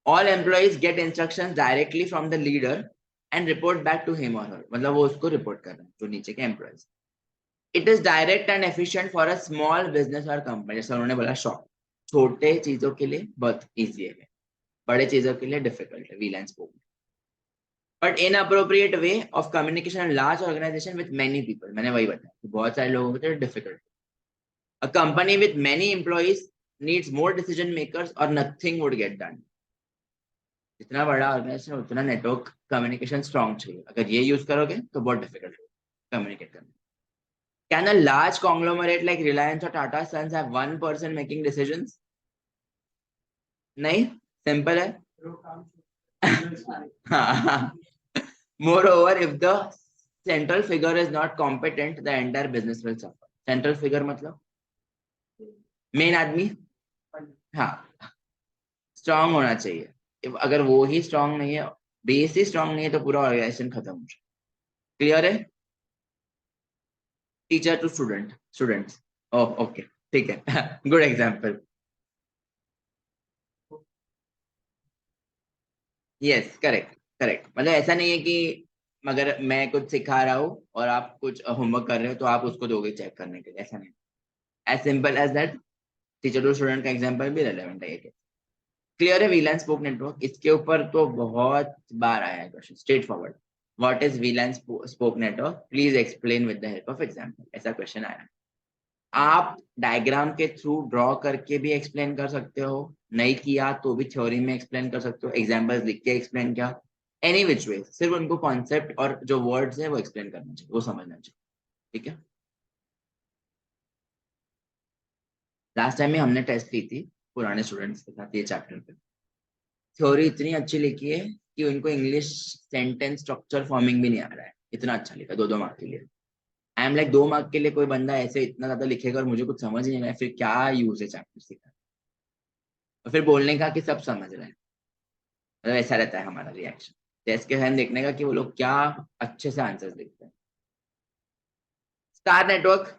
[SPEAKER 1] All employees get instructions directly from the leader and report back to him और हर, मतलब वो उसको रिपोर्ट कर रहे हैं जो नीचे के employees. It is direct and efficient for a small business और कंपनी, जैसे उन्होंने बोला शॉप, छोटे चीजों के लिए बहुत इजी है, बड़े चीजों के लिए डिफिकल्ट है wheel and spoke. But inappropriate way of communication in large organization with many people, मैंने वही बताया, बहुत सारे लोगों के लिए difficult. A company with many employees needs more decision makers और नथिंग वुड गेट डन। जितना बड़ा ऑर्गेनाइजेशन उतना नेटवर्क कम्युनिकेशन स्ट्रॉन्ग चाहिए, अगर ये यूज करोगे तो बहुत डिफिकल्ट कम्युनिकेट करना। Can a large conglomerate like Reliance or Tata Sons have one person making decisions? नहीं, सिंपल है। Moreover, if the central figure is not competent, the entire business will suffer. Central figure मतलब मेन आदमी, हाँ स्ट्रांग होना चाहिए। अगर वो ही स्ट्रांग नहीं है, बेस ही स्ट्रांग नहीं है, तो पूरा ऑर्गेनाइजेशन खत्म हो जाए। क्लियर है? Teacher to student, students, oh okay ठीक है, good example. Yes correct correct, मतलब ऐसा नहीं है कि अगर मैं कुछ सिखा रहा हूँ और आप कुछ होमवर्क कर रहे हो तो आप उसको दोगे चेक करने के लिए, ऐसा नहीं। As simple as that, teacher to student का एग्जांपल भी रेलेवेंट है ये। क्लियर है? व्हील एंड स्पोक नेटवर्क, इसके ऊपर तो बहुत बार आया है question, straight forward. What is wheel and spoke network, please explain with the help of example, ऐसा क्वेश्चन आया है। आप डायग्राम के थ्रू ड्रॉ करके भी एक्सप्लेन कर सकते हो, नहीं किया तो भी थ्योरी में एक्सप्लेन कर सकते हो, एग्जांपल्स लिख के एक्सप्लेन किया, एनी विच वे, सिर्फ उनको कॉन्सेप्ट और जो वर्ड्स है वो एक्सप्लेन करना चाहिए, वो समझना चाहिए। ठीक है, लास्ट टाइम में हमने टेस्ट ली थी पुराने स्टूडेंट्स के साथ ये चैप्टर पे, थ्योरी इतनी अच्छी लिखी है कि उनको इंग्लिश सेंटेंस स्ट्रक्चर फॉर्मिंग भी नहीं आ रहा है, इतना अच्छा लिखा, 2-2 मार्क के लिए। आई एम लाइक 2 मार्क के लिए कोई बंदा ऐसे इतना ज्यादा लिखेगा और मुझे कुछ समझ ही नहीं आया, फिर क्या यूज है चैप्टर सीखा, और फिर बोलने का कि सब समझ रहे हैं, मतलब ऐसा रहता है हमारा रिएक्शन टेस्ट के टाइम देखने का कि वो लोग क्या अच्छे से आंसर्स लिखते हैं। स्टार नेटवर्क,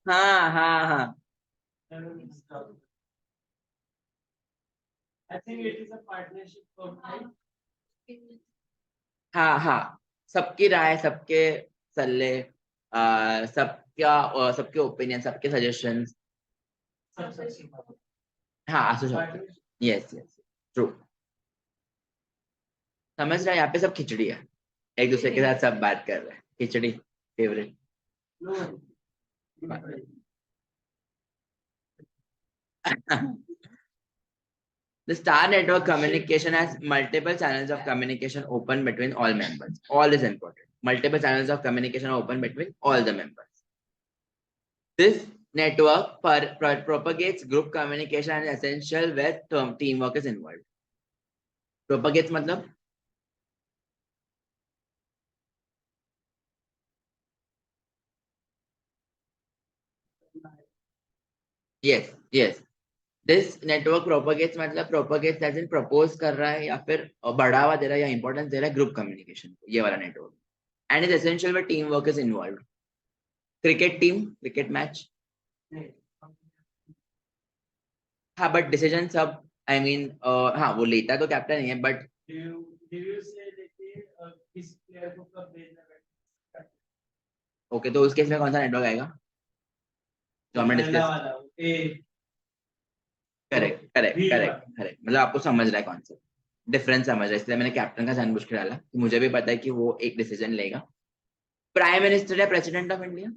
[SPEAKER 1] हाँ हाँ हाँ
[SPEAKER 2] I think it is a partnership of
[SPEAKER 1] हाँ हाँ, सबकी राय, सबके सल्ले, सबके ओपिनियन, सबके सजेशंस, हाँ यस यस ट्रू। समझ रहा है? यहाँ पे सब खिचड़ी है, एक दूसरे के साथ सब बात कर रहे हैं, खिचड़ी favourite. The star network communication has multiple channels of communication open between all members. All is important. Multiple channels of communication are open between all the members. This network propagates group communication and essential where teamwork is involved. Propagates मतलब yes yes, this network propagates मतलब propagates as in propose कर रहा है या फिर बढ़ावा दे रहा है या इंपॉर्टेंस दे रहा है ग्रुप कम्युनिकेशन को, ये वाला network. And is essential where teamwork is involved. Cricket team, cricket match, हाँ बट डिसीजन सब, आई मीन हाँ वो लेता तो कैप्टन ही है, but
[SPEAKER 2] do you say that किस प्लेयर को कब भेजना है?
[SPEAKER 1] ओके, तो उस केस में कौन सा नेटवर्क आएगा जो हमने
[SPEAKER 2] पहला
[SPEAKER 1] डिस्कस?
[SPEAKER 2] वाला ए
[SPEAKER 1] करेक्ट करेक्ट
[SPEAKER 2] बी वाला।
[SPEAKER 1] करेक्ट करेक्ट, मतलब आपको समझ रहा है कॉन्सेप्ट, डिफरेंस समझ रहा है, इसलिए मैंने कैप्टन का जानबूझ के डाला कि मुझे भी पता है कि वो एक डिसीजन लेगा। प्राइम मिनिस्टर या प्रेसिडेंट ऑफ इंडिया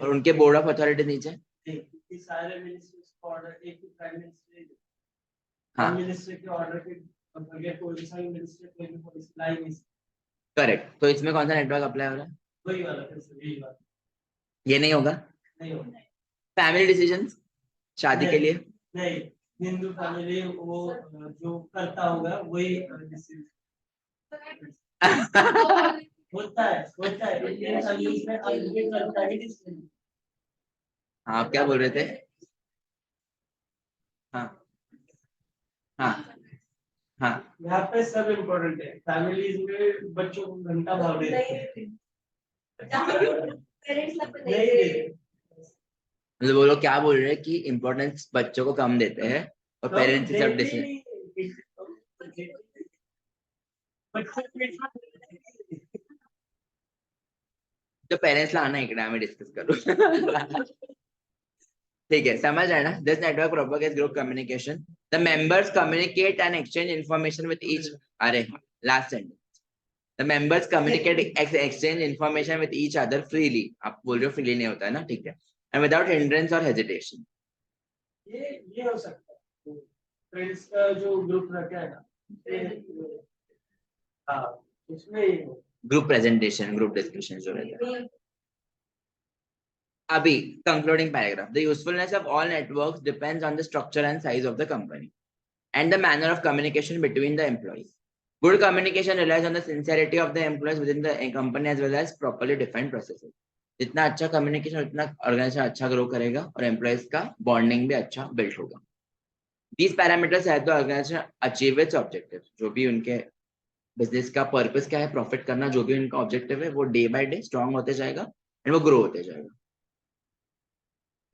[SPEAKER 1] और उनके बोर्ड ऑफ अथॉरिटी नीचे।
[SPEAKER 2] क्योंकि सारे मिनिस्टर्स को ऑर्डर एक ही प्राइम मिनिस्टर,
[SPEAKER 1] हाँ
[SPEAKER 2] प्राइम मिनिस्टर के ऑर्डर के बगैर कोई सा भी मिनिस्टर कोई भी पॉलिसी लाई नहीं सकता।
[SPEAKER 1] करेक्ट, तो इसमें कौन सा नेटवर्क अप्लाई हो रहा है?
[SPEAKER 2] वही वाला फिर से यही वाला
[SPEAKER 1] ये नहीं होगा।
[SPEAKER 2] नहीं होगा।
[SPEAKER 1] फैमिली डिसीजंस शादी के
[SPEAKER 2] नहीं
[SPEAKER 1] लिए।
[SPEAKER 2] नहीं, हिंदू फैमिली वो जो करता होगा वही डिसीजन होता है इंडियन फैमिलीज में अब ये करता है डिसीजन।
[SPEAKER 1] हाँ, आप क्या बोल रहे थे? हाँ हाँ हाँ,
[SPEAKER 2] यहाँ पे सब इम्पोर्टेंट है, फैमिलीज में बच्चों को घंटा भाव देते हैं। नहीं देते।
[SPEAKER 1] मतलब वो लोग क्या बोल रहे हैं कि इम्पोर्टेंस बच्चों को कम देते हैं और पेरेंट्स ही सब डिसीजन। तो पेरेंट्स लाना इकड़ा में डिस्कस करो। ठीक है, समझ आया ना? This network propagates group communication, the members communicate and exchange information with each, अरे last sentence, the members communicate exchange information with each other freely, आप बोल रहे हो फ्रीली नहीं होता है ना, ठीक है, एंड विदाउट हिंड्रेंस और हेजिटेशन।
[SPEAKER 2] ये हो सकता है फ्रेंड्स का जो ग्रुप रखा है ना, हाँ उसमें
[SPEAKER 1] ग्रुप प्रेजेंटेशन, ग्रुप डिस्कशन जो रहता है। अभी concluding paragraph, the usefulness of all networks depends on the structure and size of the company and the manner of communication between the employees. Good communication relies on the sincerity of the employees within the company as well as properly defined processes. जितना अच्छा कम्युनिकेशन उतना ऑर्गेनाइजेशन अच्छा ग्रो करेगा और एम्प्लॉयज का बॉन्डिंग भी अच्छा बिल्ड होगा। These parameters help the organization achieve its objectives. जो भी उनके बिजनेस का पर्पस क्या है, प्रॉफिट करना, जो भी उनका ऑब्जेक्टिव है वो डे बाय डे स्ट्रॉन्ग होते जाएगा एंड वो ग्रो होते जाएगा।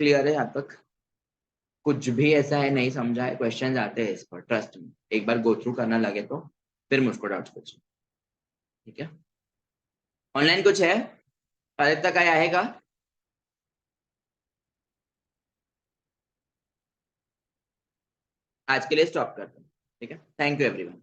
[SPEAKER 1] क्लियर है यहाँ तक? कुछ भी ऐसा है नहीं समझा है, क्वेश्चंस आते हैं इस पर, ट्रस्ट में एक बार गो थ्रू करना लगे तो फिर मुझको डाउट पूछो, ठीक है? ऑनलाइन कुछ है पहले तक आया आएगा? आज के लिए स्टॉप करते हैं, ठीक है? Thank you everyone.